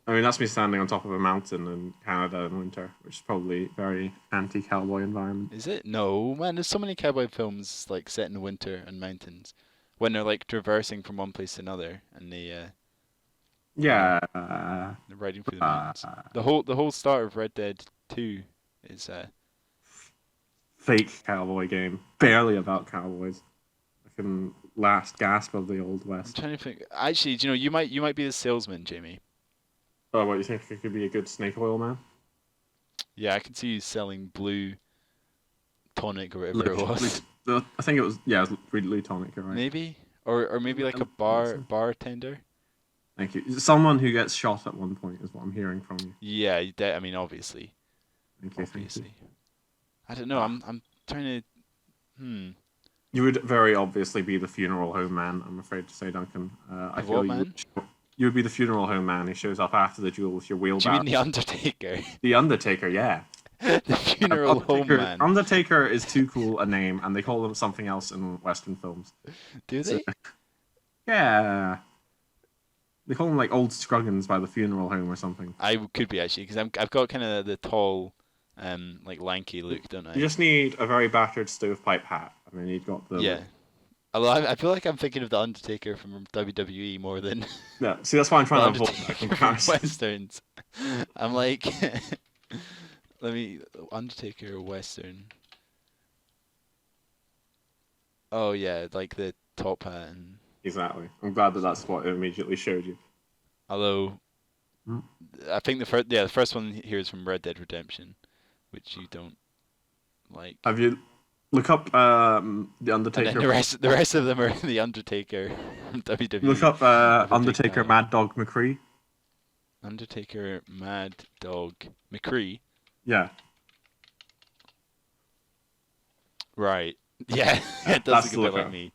I mean, that's me standing on top of a mountain in Canada in winter, which is probably very anti-cowboy environment. Is it? No, man. There's so many cowboy films like set in the winter and mountains, when they're like traversing from one place to another, and they're riding through the mountains. The whole start of Red Dead 2 is fake cowboy game, barely about cowboys. I can last gasp of the old I'm west. trying to think. Actually, do you know you might be the salesman, Jamie. Oh, what, you think I could be a good snake oil man? Yeah, I could see you selling blue tonic or whatever it was. I think it was blue tonic, you're right. Maybe, or maybe like a bartender. Thank you. Someone who gets shot at one point is what I'm hearing from you. Yeah, I mean, obviously. Thank you. Obviously. I don't know. I'm trying to. You would very obviously be the funeral home man, I'm afraid to say, Duncan. I feel what man? You would be the funeral home man who shows up after the duel with your wheelbarrow. Do you mean the Undertaker? The Undertaker, yeah. The funeral home man. Undertaker is too cool a name, and they call them something else in Western films. Do they? Yeah. They call them like old Scruggins by the funeral home or something. I could be actually, because I've got kind of the tall, like lanky look, don't I? You just need a very battered stovepipe hat, and then you've got the... Yeah. Although I feel like I'm thinking of the Undertaker from WWE more than... Yeah, see, that's why I'm trying to avoid that from comparison. Westerns. I'm like... Undertaker Western. Oh yeah, like the top hat and... Exactly. I'm glad that's what it immediately showed you. Although... I think the first one here is from Red Dead Redemption, which you don't like. Have you... Look up the Undertaker. And then the rest of them are the Undertaker from WWE. Look up Undertaker Mad Dog McCree. Undertaker Mad Dog McCree. Yeah. Right. Yeah. It does look a bit like me.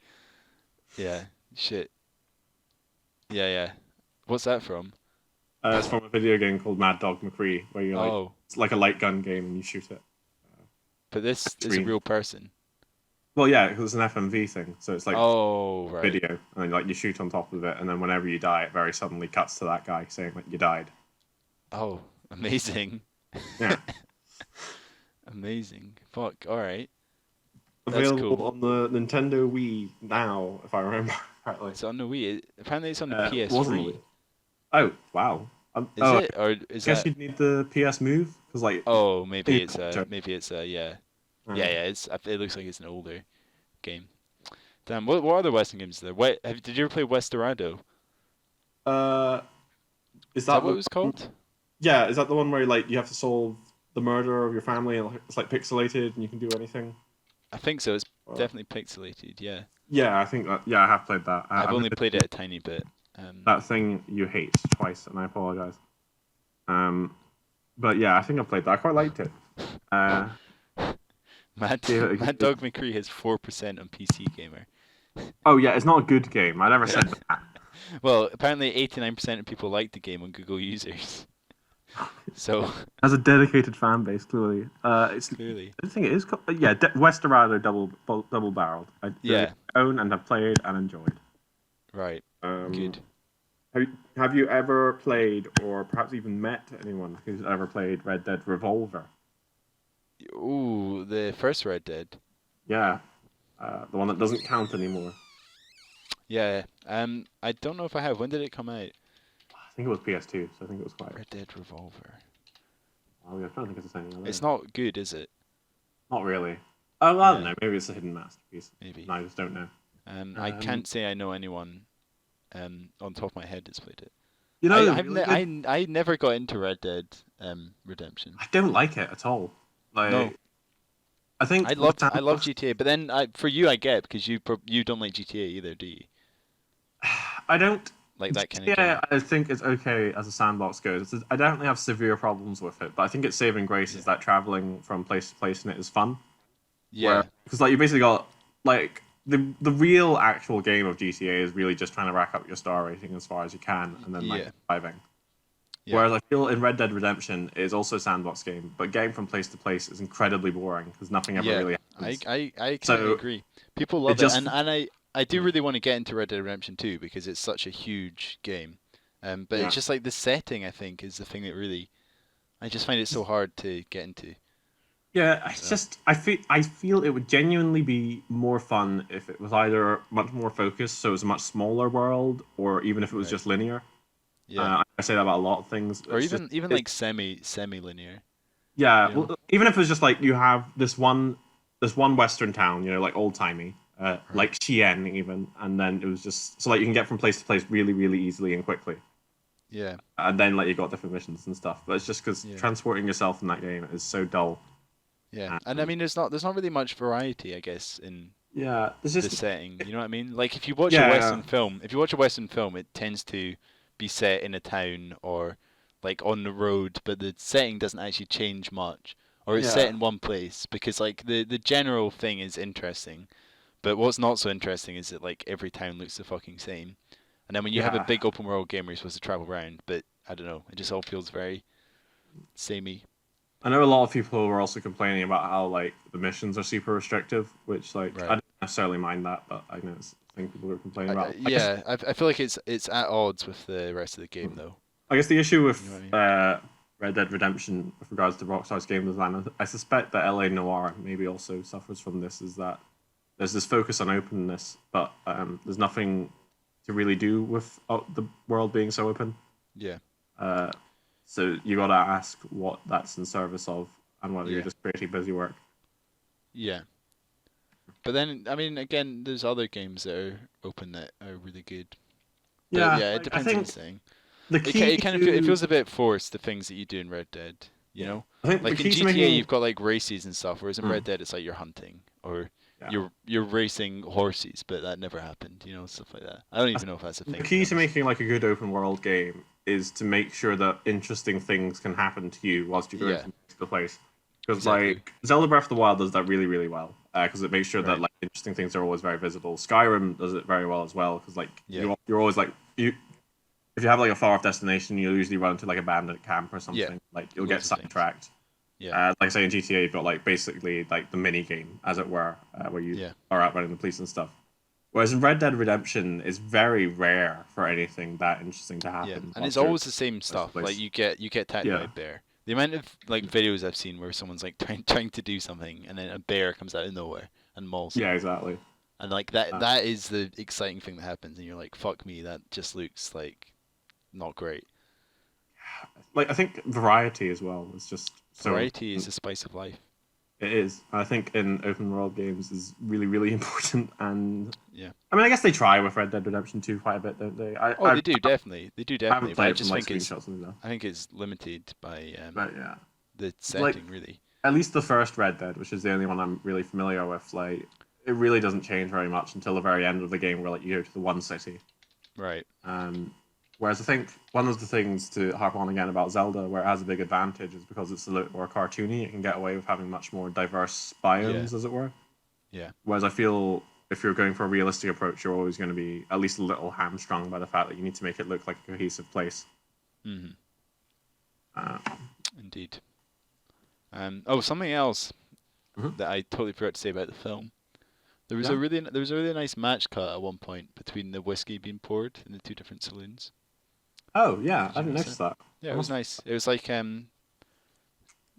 Yeah. Shit. Yeah. What's that from? It's from a video game called Mad Dog McCree, where you it's like a light gun game and you shoot it. But this is a real person. Well, yeah, it was an FMV thing, so it's like right. video, and then like you shoot on top of it, and then whenever you die, it very suddenly cuts to that guy saying like you died. Oh, amazing! Yeah, amazing. Fuck. All right. Available cool. on the Nintendo Wii now, if I remember correctly. It's on the Wii. Apparently, it's on the PS3. Wasn't it? Oh wow. Is it or is I guess you'd need the PS Move because like. Oh, maybe it's yeah. It looks like it's an older game. Damn, what other Western games are there? Did you ever play Westerado? Is that what it was called? Yeah, is that the one where like you have to solve the murder of your family and it's like pixelated and you can do anything? I think so. It's definitely pixelated. Yeah. Yeah, I think that. Yeah, I have played that. I've only played it a tiny bit. That thing you hate twice, and I apologize. But yeah, I think I played that. I quite liked it. Mad Dog McCree has 4% on PC Gamer. Oh yeah, it's not a good game. I never said that. Well, apparently 89% of people like the game on Google users. So has a dedicated fan base, clearly. Clearly. I think it is. Westerado double barreled. I own and have played and enjoyed. Right. Good. Have you ever played, or perhaps even met anyone who's ever played Red Dead Revolver? Ooh, the first Red Dead. Yeah, the one that doesn't count anymore. Yeah. I don't know if I have. When did it come out? I think it was PS2, so I think it was quite. Red Dead Revolver. Oh yeah, I'm trying to think if there's any other. It's not good, is it? Not really. Oh, I don't know. Maybe it's a hidden masterpiece. Maybe. I just don't know. I can't say I know anyone on top of my head that's played it. You know, I never got into Red Dead Redemption. I don't like it at all. Like, no. I think I love GTA, but then for you I get it because you don't like GTA either, do you? I don't like that kind of game. I think it's okay as a sandbox goes. I definitely have severe problems with it, but I think its saving grace is that traveling from place to place in it is fun. Yeah. Because like you basically got like the real actual game of GTA is really just trying to rack up your star rating as far as you can, and then like surviving. Yeah. Whereas I feel in Red Dead Redemption it is also a sandbox game, but getting from place to place is incredibly boring because nothing ever really happens. I kind of agree. People love it, and I do really want to get into Red Dead Redemption 2 because it's such a huge game. But it's just like the setting, I think, is the thing that really, I just find it so hard to get into. Yeah, I feel it would genuinely be more fun if it was either much more focused, so it was a much smaller world, or even if it was just linear. Yeah, I say that about a lot of things. Or even like semi-linear. Yeah, you know? Well, even if it was just like you have this one western town, you know, like old timey, like Cheyenne even, and then it was just so like you can get from place to place really, really easily and quickly. Yeah. And then like you got different missions and stuff, but it's just because transporting yourself in that game is so dull. Yeah, and I mean, there's not really much variety, I guess, in there's just the setting. You know what I mean? Like if you watch a Western film, it tends to be set in a town or like on the road, but the setting doesn't actually change much, or it's set in one place because like the general thing is interesting, but what's not so interesting is that like every town looks the fucking same, and then when you have a big open world game where you're supposed to travel around, but I don't know, it just all feels very samey. I know a lot of people were also complaining about how like the missions are super restrictive, which like I don't necessarily mind that, but I know it's a thing people were complaining about. I feel like it's at odds with the rest of the game though. I guess the issue with Red Dead Redemption with regards to Rockstar's game design, I suspect that LA Noire maybe also suffers from this, is that there's this focus on openness, but there's nothing to really do with the world being so open. Yeah. So you gotta ask what that's in service of, and whether you're just creating busy work. Yeah. But then, I mean, again, there's other games that are open that are really good. But it depends on the thing. It feels a bit forced, the things that you do in Red Dead. You know, like in GTA, you've got like races and stuff, whereas in Red Dead, it's like you're hunting or you're racing horses, but that never happened. You know, stuff like that. I don't even know if that's a thing. The key to making like a good open world game is to make sure that interesting things can happen to you whilst you're going from place to place. Because like Zelda Breath of the Wild does that really, really well. Because it makes sure that like interesting things are always very visible. Skyrim does it very well as well. Because like you're always like if you have like a far off destination, you'll usually run into like a bandit camp or something. Yeah. Like you'll get sidetracked. Yeah. Like say in GTA, you've got like basically like the mini game, as it were, where you are out running the police and stuff. Whereas in Red Dead Redemption, it's very rare for anything that interesting to happen. Yeah, and it's always the same stuff. Like you get attacked by a bear. The amount of like videos I've seen where someone's like trying to do something, and then a bear comes out of nowhere and mauls them. Yeah, exactly. And like that is the exciting thing that happens, and you're like, fuck me, that just looks like not great. Like I think variety as well is just variety is the spice of life. It is. I think in open world games is really, really important, and I mean, I guess they try with Red Dead Redemption 2 quite a bit, don't they? They do definitely. But I just think it's limited by the setting, like, really. At least the first Red Dead, which is the only one I'm really familiar with, like it really doesn't change very much until the very end of the game, where like you go to the one city. Right. Whereas I think one of the things to harp on again about Zelda, where it has a big advantage, is because it's a little more cartoony. It can get away with having much more diverse biomes, as it were. Yeah. Whereas I feel if you're going for a realistic approach, you're always going to be at least a little hamstrung by the fact that you need to make it look like a cohesive place. Mm-hmm. Indeed. Something else that I totally forgot to say about the film. There was a really nice match cut at one point between the whiskey being poured in the two different saloons. Oh yeah, I didn't notice that. Yeah, it was nice. It was like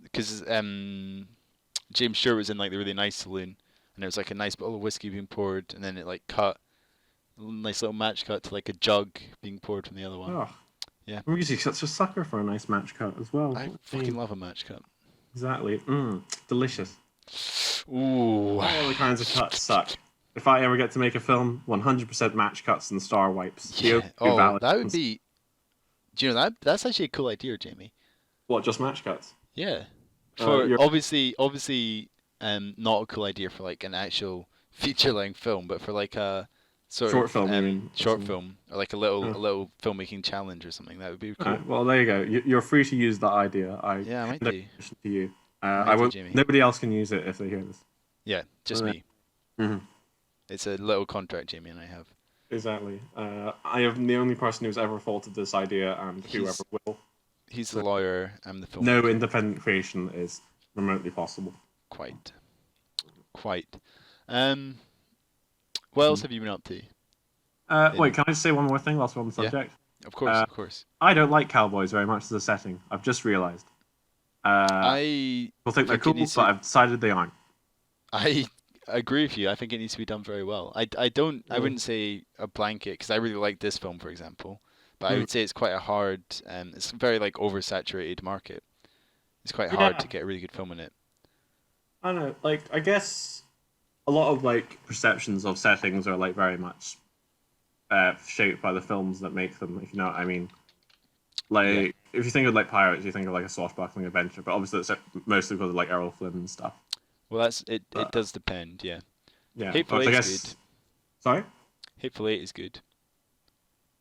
because James Stewart was in like the really nice saloon, and there was like a nice bottle of whiskey being poured, and then it like cut, a nice little match cut to like a jug being poured from the other one. Oh, yeah. I'm usually such a sucker for a nice match cut as well. I fucking love a match cut. Exactly. Delicious. Ooh. All the kinds of cuts suck. if I ever get to make a film, 100% match cuts and star wipes. Yeah. Oh, Valid that would ones. be. Do you know that's actually a cool idea, Jamie. What, just match cuts? Yeah. For You're obviously, not a cool idea for like an actual feature-length film, but for like a sort short of film, you mean? short film or like a little filmmaking challenge or something. That would be cool. Right, well, there you go. You're free to use that idea. I Yeah, I might hand do. it to you. I I might do, won't. Jamie. Nobody else can use it if they hear this. Yeah, just me. Mm-hmm. It's a little contract Jamie and I have. Exactly. I am the only person who's ever thought of this idea, and whoever will. He's the lawyer. I'm the filmmaker. No independent creation is remotely possible. Quite. What else have you been up to? Wait, can I just say one more thing whilst we're on the subject? Yeah, of course. I don't like cowboys very much as a setting. I've just realised. People think they're cool, but I've decided they aren't. I agree with you. I think it needs to be done very well. I wouldn't say a blanket because I really like this film, for example. But I would say it's quite a hard, it's a very like oversaturated market. It's quite hard to get a really good film in it. I don't know. Like, I guess a lot of like perceptions of settings are like very much shaped by the films that make them. If you know what I mean. Like, if you think of like pirates, you think of like a swashbuckling adventure, but obviously it's mostly because of like Errol Flynn and stuff. Well, it does depend, yeah. Yeah. Hateful Eight is good. Sorry? Hateful Eight is good.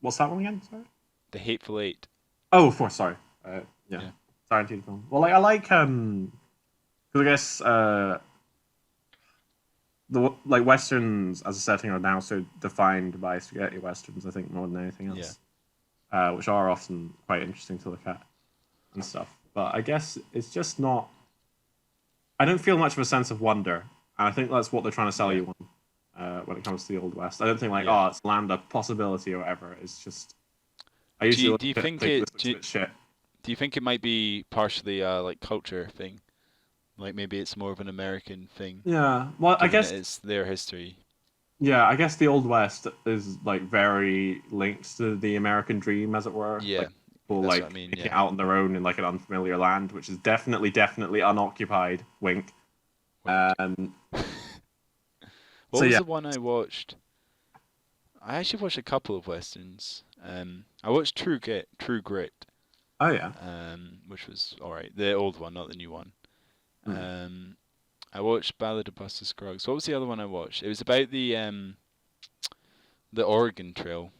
What's that one again? Sorry? The Hateful Eight. Oh, of course, sorry. Yeah. Tarantino film. Well, like, I like, because I guess, the like westerns as a setting are now so defined by spaghetti westerns, I think, more than anything else. Which are often quite interesting to look at and stuff. But I guess it's just not. I don't feel much of a sense of wonder, and I think that's what they're trying to sell you on when it comes to the Old West. I don't think like it's land of possibility or whatever. It's just. I usually do you think it might be partially like culture thing? Like maybe it's more of an American thing. Yeah, well, I guess it's their history. Yeah, I guess the Old West is like very linked to the American dream, as it were. Yeah, like, people like making out on their own in like an unfamiliar land, which is definitely unoccupied. Wink. What was the one I watched? I actually watched a couple of westerns. I watched True Grit. Oh yeah. Which was alright. The old one, not the new one. I watched Ballad of Buster Scruggs. What was the other one I watched? It was about the Oregon Trail.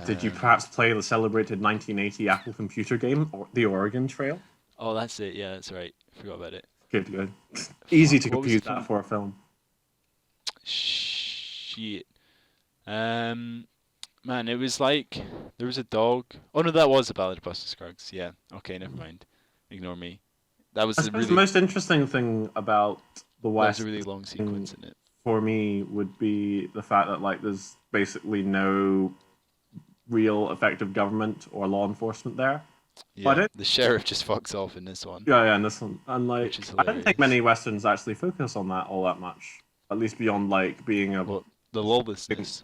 Did you perhaps play the celebrated 1980 Apple computer game, The Oregon Trail? Oh, that's it. Yeah, that's right. Forgot about it. Good. Easy to confuse that for a film. Shit. Man, it was like there was a dog. Oh no, that was a Ballad of Buster Scruggs. Yeah. Okay, never mind. Ignore me. That was the most interesting thing about the West. There's a really long sequence in it. For me, would be the fact that like there's basically no real effective government or law enforcement there. Yeah, the sheriff just fucks off in this one. Yeah, in this one, and like I don't think many westerns actually focus on that all that much. At least beyond like being the lawlessness.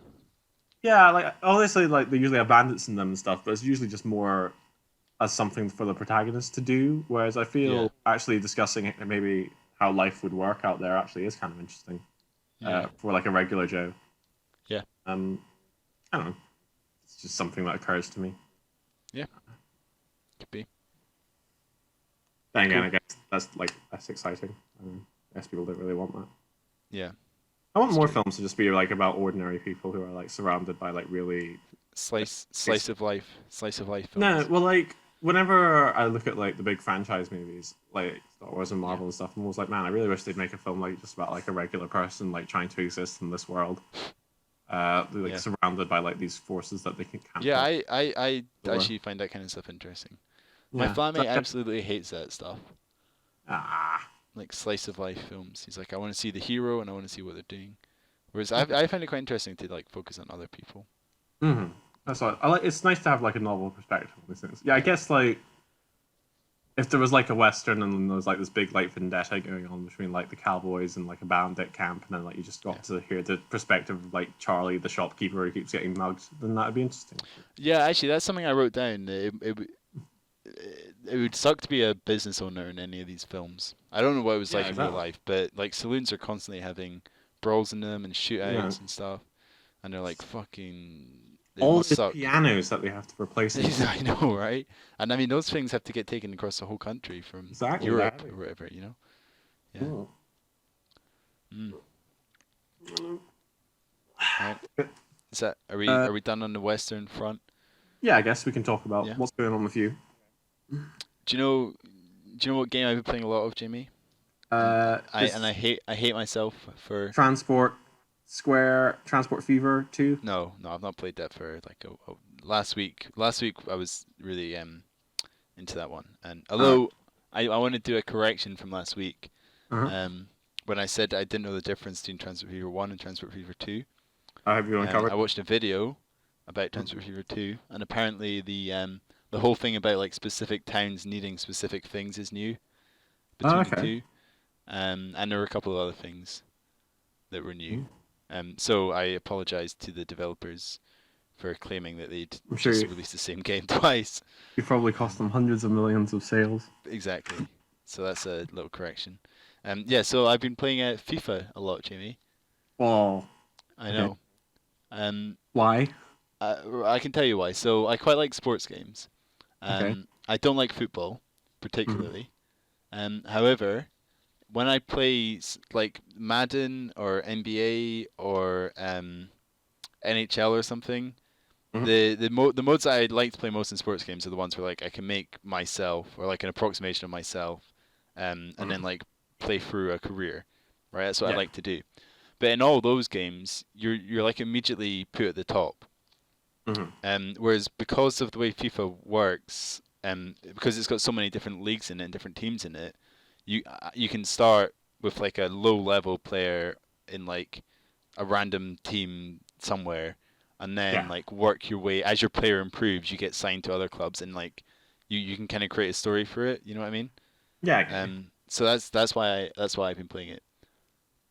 Yeah, like obviously, like they usually have bandits in them and stuff, but it's usually just more as something for the protagonist to do. Whereas I feel actually discussing maybe how life would work out there actually is kind of interesting for like a regular Joe. Yeah. I don't know. It's just something that occurs to me. Yeah. Could be. Then again, I guess that's exciting. I guess people don't really want that. Yeah. I want more films to just be like about ordinary people who are like surrounded by like really slice of life films. No, well, like whenever I look at like the big franchise movies, like Star Wars and Marvel and stuff, I'm always like, man, I really wish they'd make a film like just about like a regular person like trying to exist in this world, surrounded by like these forces that they can't. Yeah, I actually find that kind of stuff interesting. My flatmate absolutely hates that stuff. Like slice of life films. He's like, I want to see the hero and I want to see what they're doing. Whereas I find it quite interesting to like focus on other people. Mm-hmm. That's what I like. It's nice to have like a novel perspective on these things. Yeah, I guess like if there was like a western and then there was like this big like vendetta going on between like the cowboys and like a bandit camp, and then like you just got to hear the perspective of like Charlie, the shopkeeper who keeps getting mugged, then that'd be interesting. Yeah, actually, that's something I wrote down. It would suck to be a business owner in any of these films. I don't know what it was like in real life, but like saloons are constantly having brawls in them and shootouts and stuff, and they're like fucking. All the pianos that they have to replace. I know, right? And I mean, those things have to get taken across the whole country from Europe or whatever, you know. Yeah. Cool. Right. Is that are we done on the Western front? Yeah, I guess we can talk about what's going on with you. Do you know what game I've been playing a lot of, Jamie? I hate myself for Transport Fever 2. No, I've not played that for like last week. Last week I was really into that one, and although I want to do a correction from last week, when I said I didn't know the difference between Transport Fever 1 and Transport Fever 2. I hope you want to cover. I watched a video about Transport Fever 2, and apparently the whole thing about like specific towns needing specific things is new between the two. And there were a couple of other things that were new. So I apologize to the developers for claiming that they'd released the same game twice. You probably cost them hundreds of millions of sales. Exactly. So that's a little correction. So I've been playing FIFA a lot, Jamie. Oh. I know. Why? I can tell you why. So I quite like sports games. I don't like football particularly. However, when I play like Madden or NBA or NHL or something, the modes that I like to play most in sports games are the ones where like I can make myself or like an approximation of myself, and then like play through a career, right? That's what I like to do. But in all those games, you're like immediately put at the top. Whereas because of the way FIFA works, because it's got so many different leagues in it and different teams in it, you can start with like a low level player in like a random team somewhere, and then like work your way as your player improves. You get signed to other clubs, and like you can kind of create a story for it. You know what I mean? Yeah. So that's why I've been playing it.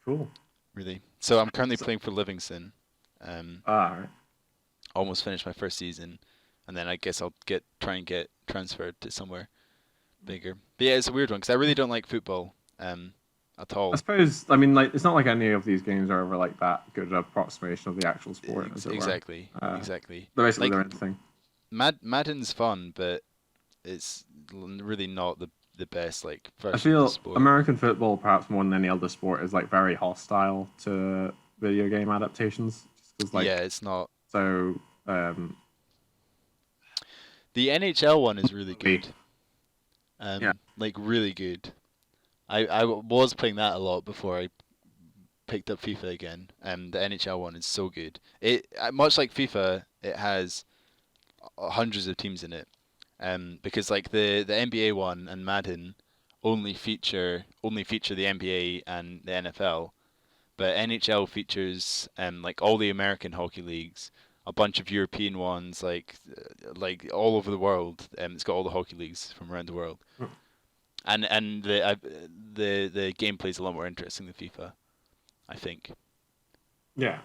Cool. Really. So I'm currently playing for Livingston. Alright. Almost finished my first season, and then I guess I'll try and get transferred to somewhere bigger. But yeah, it's a weird one because I really don't like football at all. I suppose, I mean, like, it's not like any of these games are ever like that good approximation of the actual sport. Exactly. Exactly. They're basically their own thing. Madden's fun, but it's really not the best like version I feel of the sport. American football, perhaps more than any other sport, is like very hostile to video game adaptations. Just 'cause, like, it's not. So the NHL one is really good. Like really good. I was playing that a lot before I picked up FIFA again. The NHL one is so good. It much like FIFA, it has hundreds of teams in it. Because like the NBA one and Madden only feature the NBA and the NFL, but NHL features like all the American hockey leagues, a bunch of European ones, like all over the world. It's got all the hockey leagues from around the world, and the gameplay is a lot more interesting than FIFA, I think. Yeah,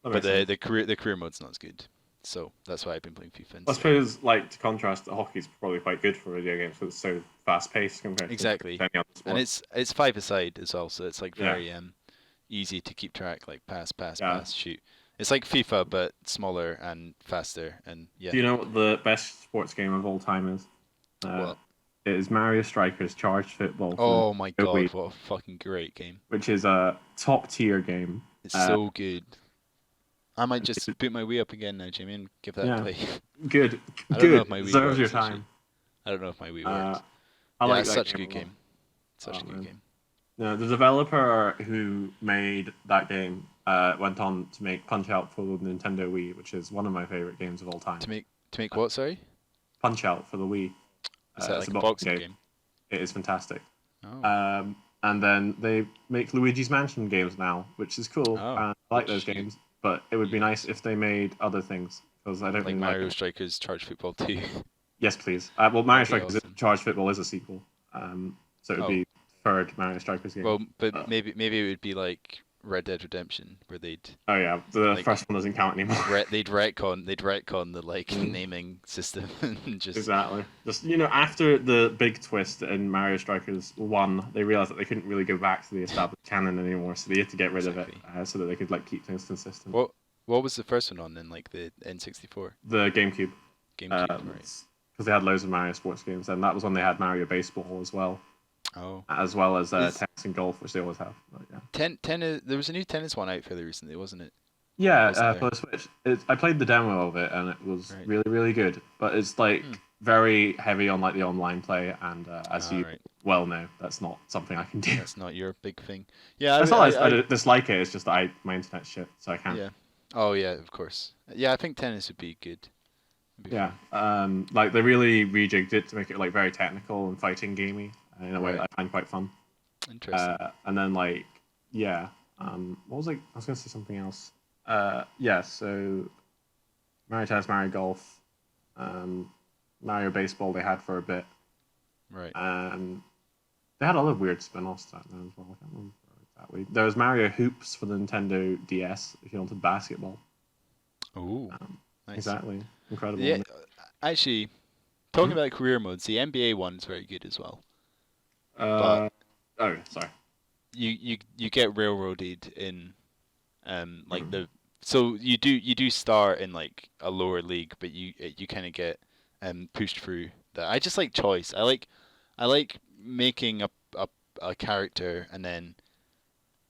but the career mode's not as good. So that's why I've been playing FIFA. I suppose, like, to contrast, hockey's probably quite good for video games because it's so fast-paced compared to any other sport. And it's 5-a-side as well, so it's like very easy to keep track, like pass, shoot. It's like FIFA but smaller and faster, and Do you know what the best sports game of all time is? What? It is Mario Strikers Charged Football. Oh my god, what a fucking great game! Which is a top-tier game. It's so good. I might just boot my Wii up again now, Jimmy, and give that a play. Good. I don't know if my Wii deserves works, your time. Actually. I don't know if my Wii works. I like it's that such game a good game. Such a good game. No, the developer who made that game went on to make Punch-Out for the Nintendo Wii, which is one of my favorite games of all time. To make what? Sorry. Punch-Out for the Wii. Is that like a boxing game? It is fantastic. Oh. And then they make Luigi's Mansion games now, which is cool. I like those games. But it would be nice if they made other things, because I don't like really Mario Strikers Charged Football 2. Yes, please. Well, Mario Strikers awesome. Charged Football is a sequel, so it would be third Mario Strikers game. Well, but maybe it would be like Red Dead Redemption, where they'd. Oh yeah, the first one doesn't count anymore. They'd retcon the naming system and just. Exactly. Just after the big twist in Mario Strikers 1, they realized that they couldn't really go back to the established canon anymore, so they had to get rid of it so that they could keep things consistent. What was the first one on then, the N64? The GameCube. GameCube, right? Because they had loads of Mario sports games, and that was when they had Mario Baseball as well. Oh. As well as tennis and golf, which they always have. But, yeah. There was a new tennis one out fairly recently, wasn't it? Yeah, for the Switch. I played the demo of it, and it was really, really good. But it's very heavy on the online play, and as you well know, that's not something I can do. That's not your big thing. Yeah, it's not I dislike it. It's just that my internet's shit, so I can't. Yeah. Oh yeah, of course. Yeah, I think tennis would be good. Yeah. They really rejigged it to make it very technical and fighting gamey in a way that I find quite fun. Interesting. And then what was I was gonna say something else. So Mario Tennis, Mario Golf, Mario Baseball they had for a bit. Right. They had other weird spin-offs that as well. I can't remember exactly. There was Mario Hoops for the Nintendo DS if you wanted basketball. Oh, nice. Exactly. Incredible. Yeah, actually, talking about career modes, the NBA one's very good as well. Sorry. You get railroaded in, so you do start in a lower league, but you kind of get pushed through that. I just like choice. I like making a character and then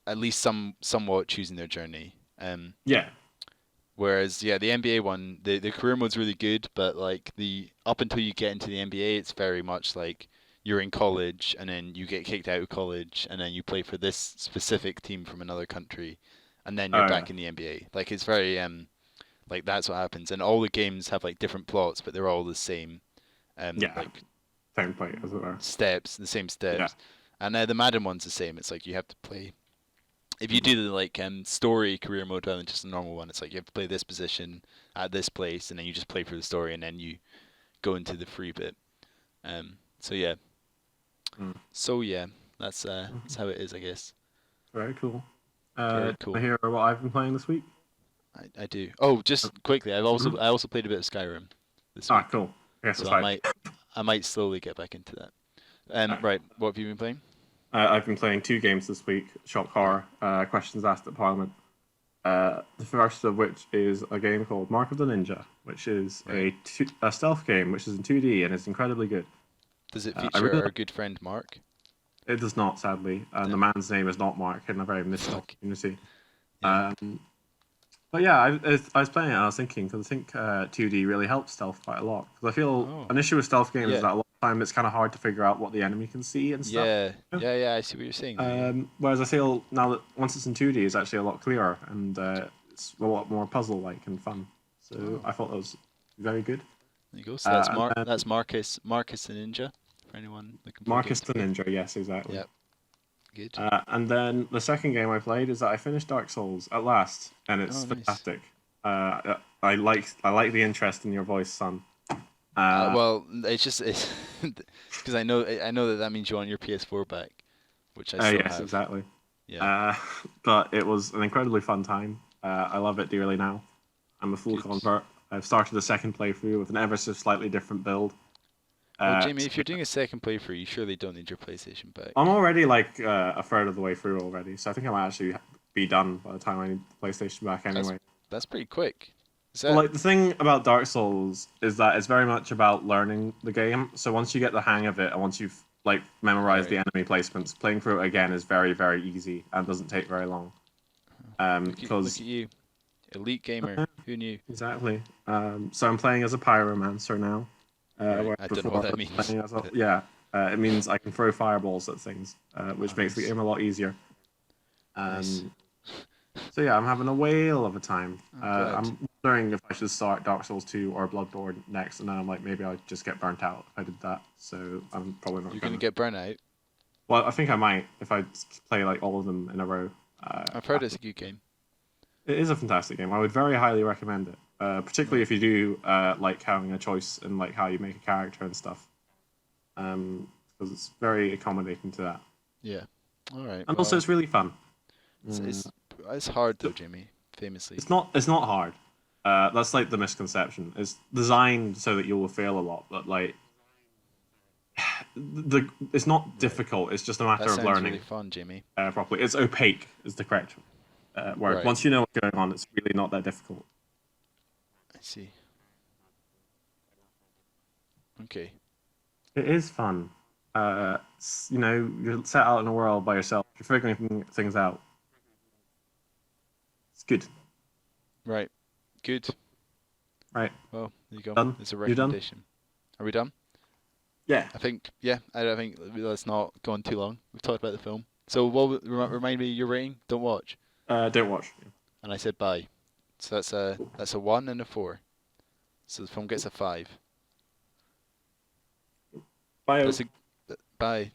at least somewhat choosing their journey. Yeah. Whereas the NBA one, the career mode's really good, but the up until you get into the NBA, it's very much you're in college and then you get kicked out of college and then you play for this specific team from another country and then you're back in the NBA. It's very that's what happens, and all the games have different plots, but they're all the same. Same play as it were. The same steps. Yeah. And the Madden one's the same. It's you have to play. If you do the story career mode rather than just a normal one, it's you have to play this position at this place, and then you just play for the story, and then you go into the free bit. So yeah. So yeah, that's how it is, I guess. Very cool. Very cool. I hear what I've been playing this week. I do. Oh, just quickly, I also played a bit of Skyrim this week. Cool. Yes, so I might slowly get back into that. Right, what have you been playing? I've been playing 2 games this week. Shock Horror, Questions Asked at Parliament. The first of which is a game called Mark of the Ninja, which is a stealth game, which is in 2D and it's incredibly good. Does it feature our good friend Mark? It does not, sadly. The man's name is not Mark in a very mystical community. Yeah. But yeah, I was playing it and I was thinking, because I think 2D really helps stealth quite a lot. Because I feel an issue with stealth games is that a lot of the time it's kind of hard to figure out what the enemy can see and stuff. Yeah, I see what you're saying. Whereas I feel now that once it's in 2D, it's actually a lot clearer and it's a lot more puzzle-like and fun. So I thought that was very good. There you go. So that's Marcus the Ninja, for anyone looking for Marcus the Ninja, yes, exactly. Yep. Good. And then the second game I played is that I finished Dark Souls at last, and it's fantastic. Nice. I like the interest in your voice, son. Well, it's because I know that means you want your PS4 back, which I still have. Yes, exactly. Yeah. But it was an incredibly fun time. I love it dearly now. I'm a full convert. I've started a second playthrough with an ever so slightly different build. Well, Jamie, if you're doing a second playthrough, you surely don't need your PlayStation back. I'm already a third of the way through already, so I think I might actually be done by the time I need the PlayStation back anyway. That's pretty quick. The thing about Dark Souls is that it's very much about learning the game. So once you get the hang of it, and once you've memorized the enemy placements, playing through it again is very, very easy and doesn't take very long. Look at you, elite gamer. Who knew? Exactly. So I'm playing as a pyromancer now. I don't know what that means. It means I can throw fireballs at things, which makes the game a lot easier. Nice. So yeah, I'm having a whale of a time. I'm wondering if I should start Dark Souls 2 or Bloodborne next, and then I'm maybe I'd just get burnt out if I did that. So I'm probably not. You're gonna get burnt out? Well, I think I might if I play all of them in a row. I've heard it's a good game. It is a fantastic game. I would very highly recommend it, particularly if you do like having a choice in how you make a character and stuff, because it's very accommodating to that. Yeah. All right. And also, it's really fun. It's It's hard though, Jimmy. Famously. It's not. It's not hard. That's like the misconception. It's designed so that you will fail a lot, but like it's not difficult. It's just a matter of learning. Really fun, Jimmy. Properly. It's opaque is the correct word. Right. Once you know what's going on, it's really not that difficult. I see. Okay. It is fun. You know, you're set out in a world by yourself. You're figuring things out. It's good. Right. Good. Right. Well, there you go. Done? It's a recommendation. Are we done? Yeah. I think. Yeah. I don't think let's not go on too long. We've talked about the film. So, what remind me your rating? Don't watch. Don't watch. And I said bye. So that's a 1 and a 4. So the film gets a 5. Bye. Bye.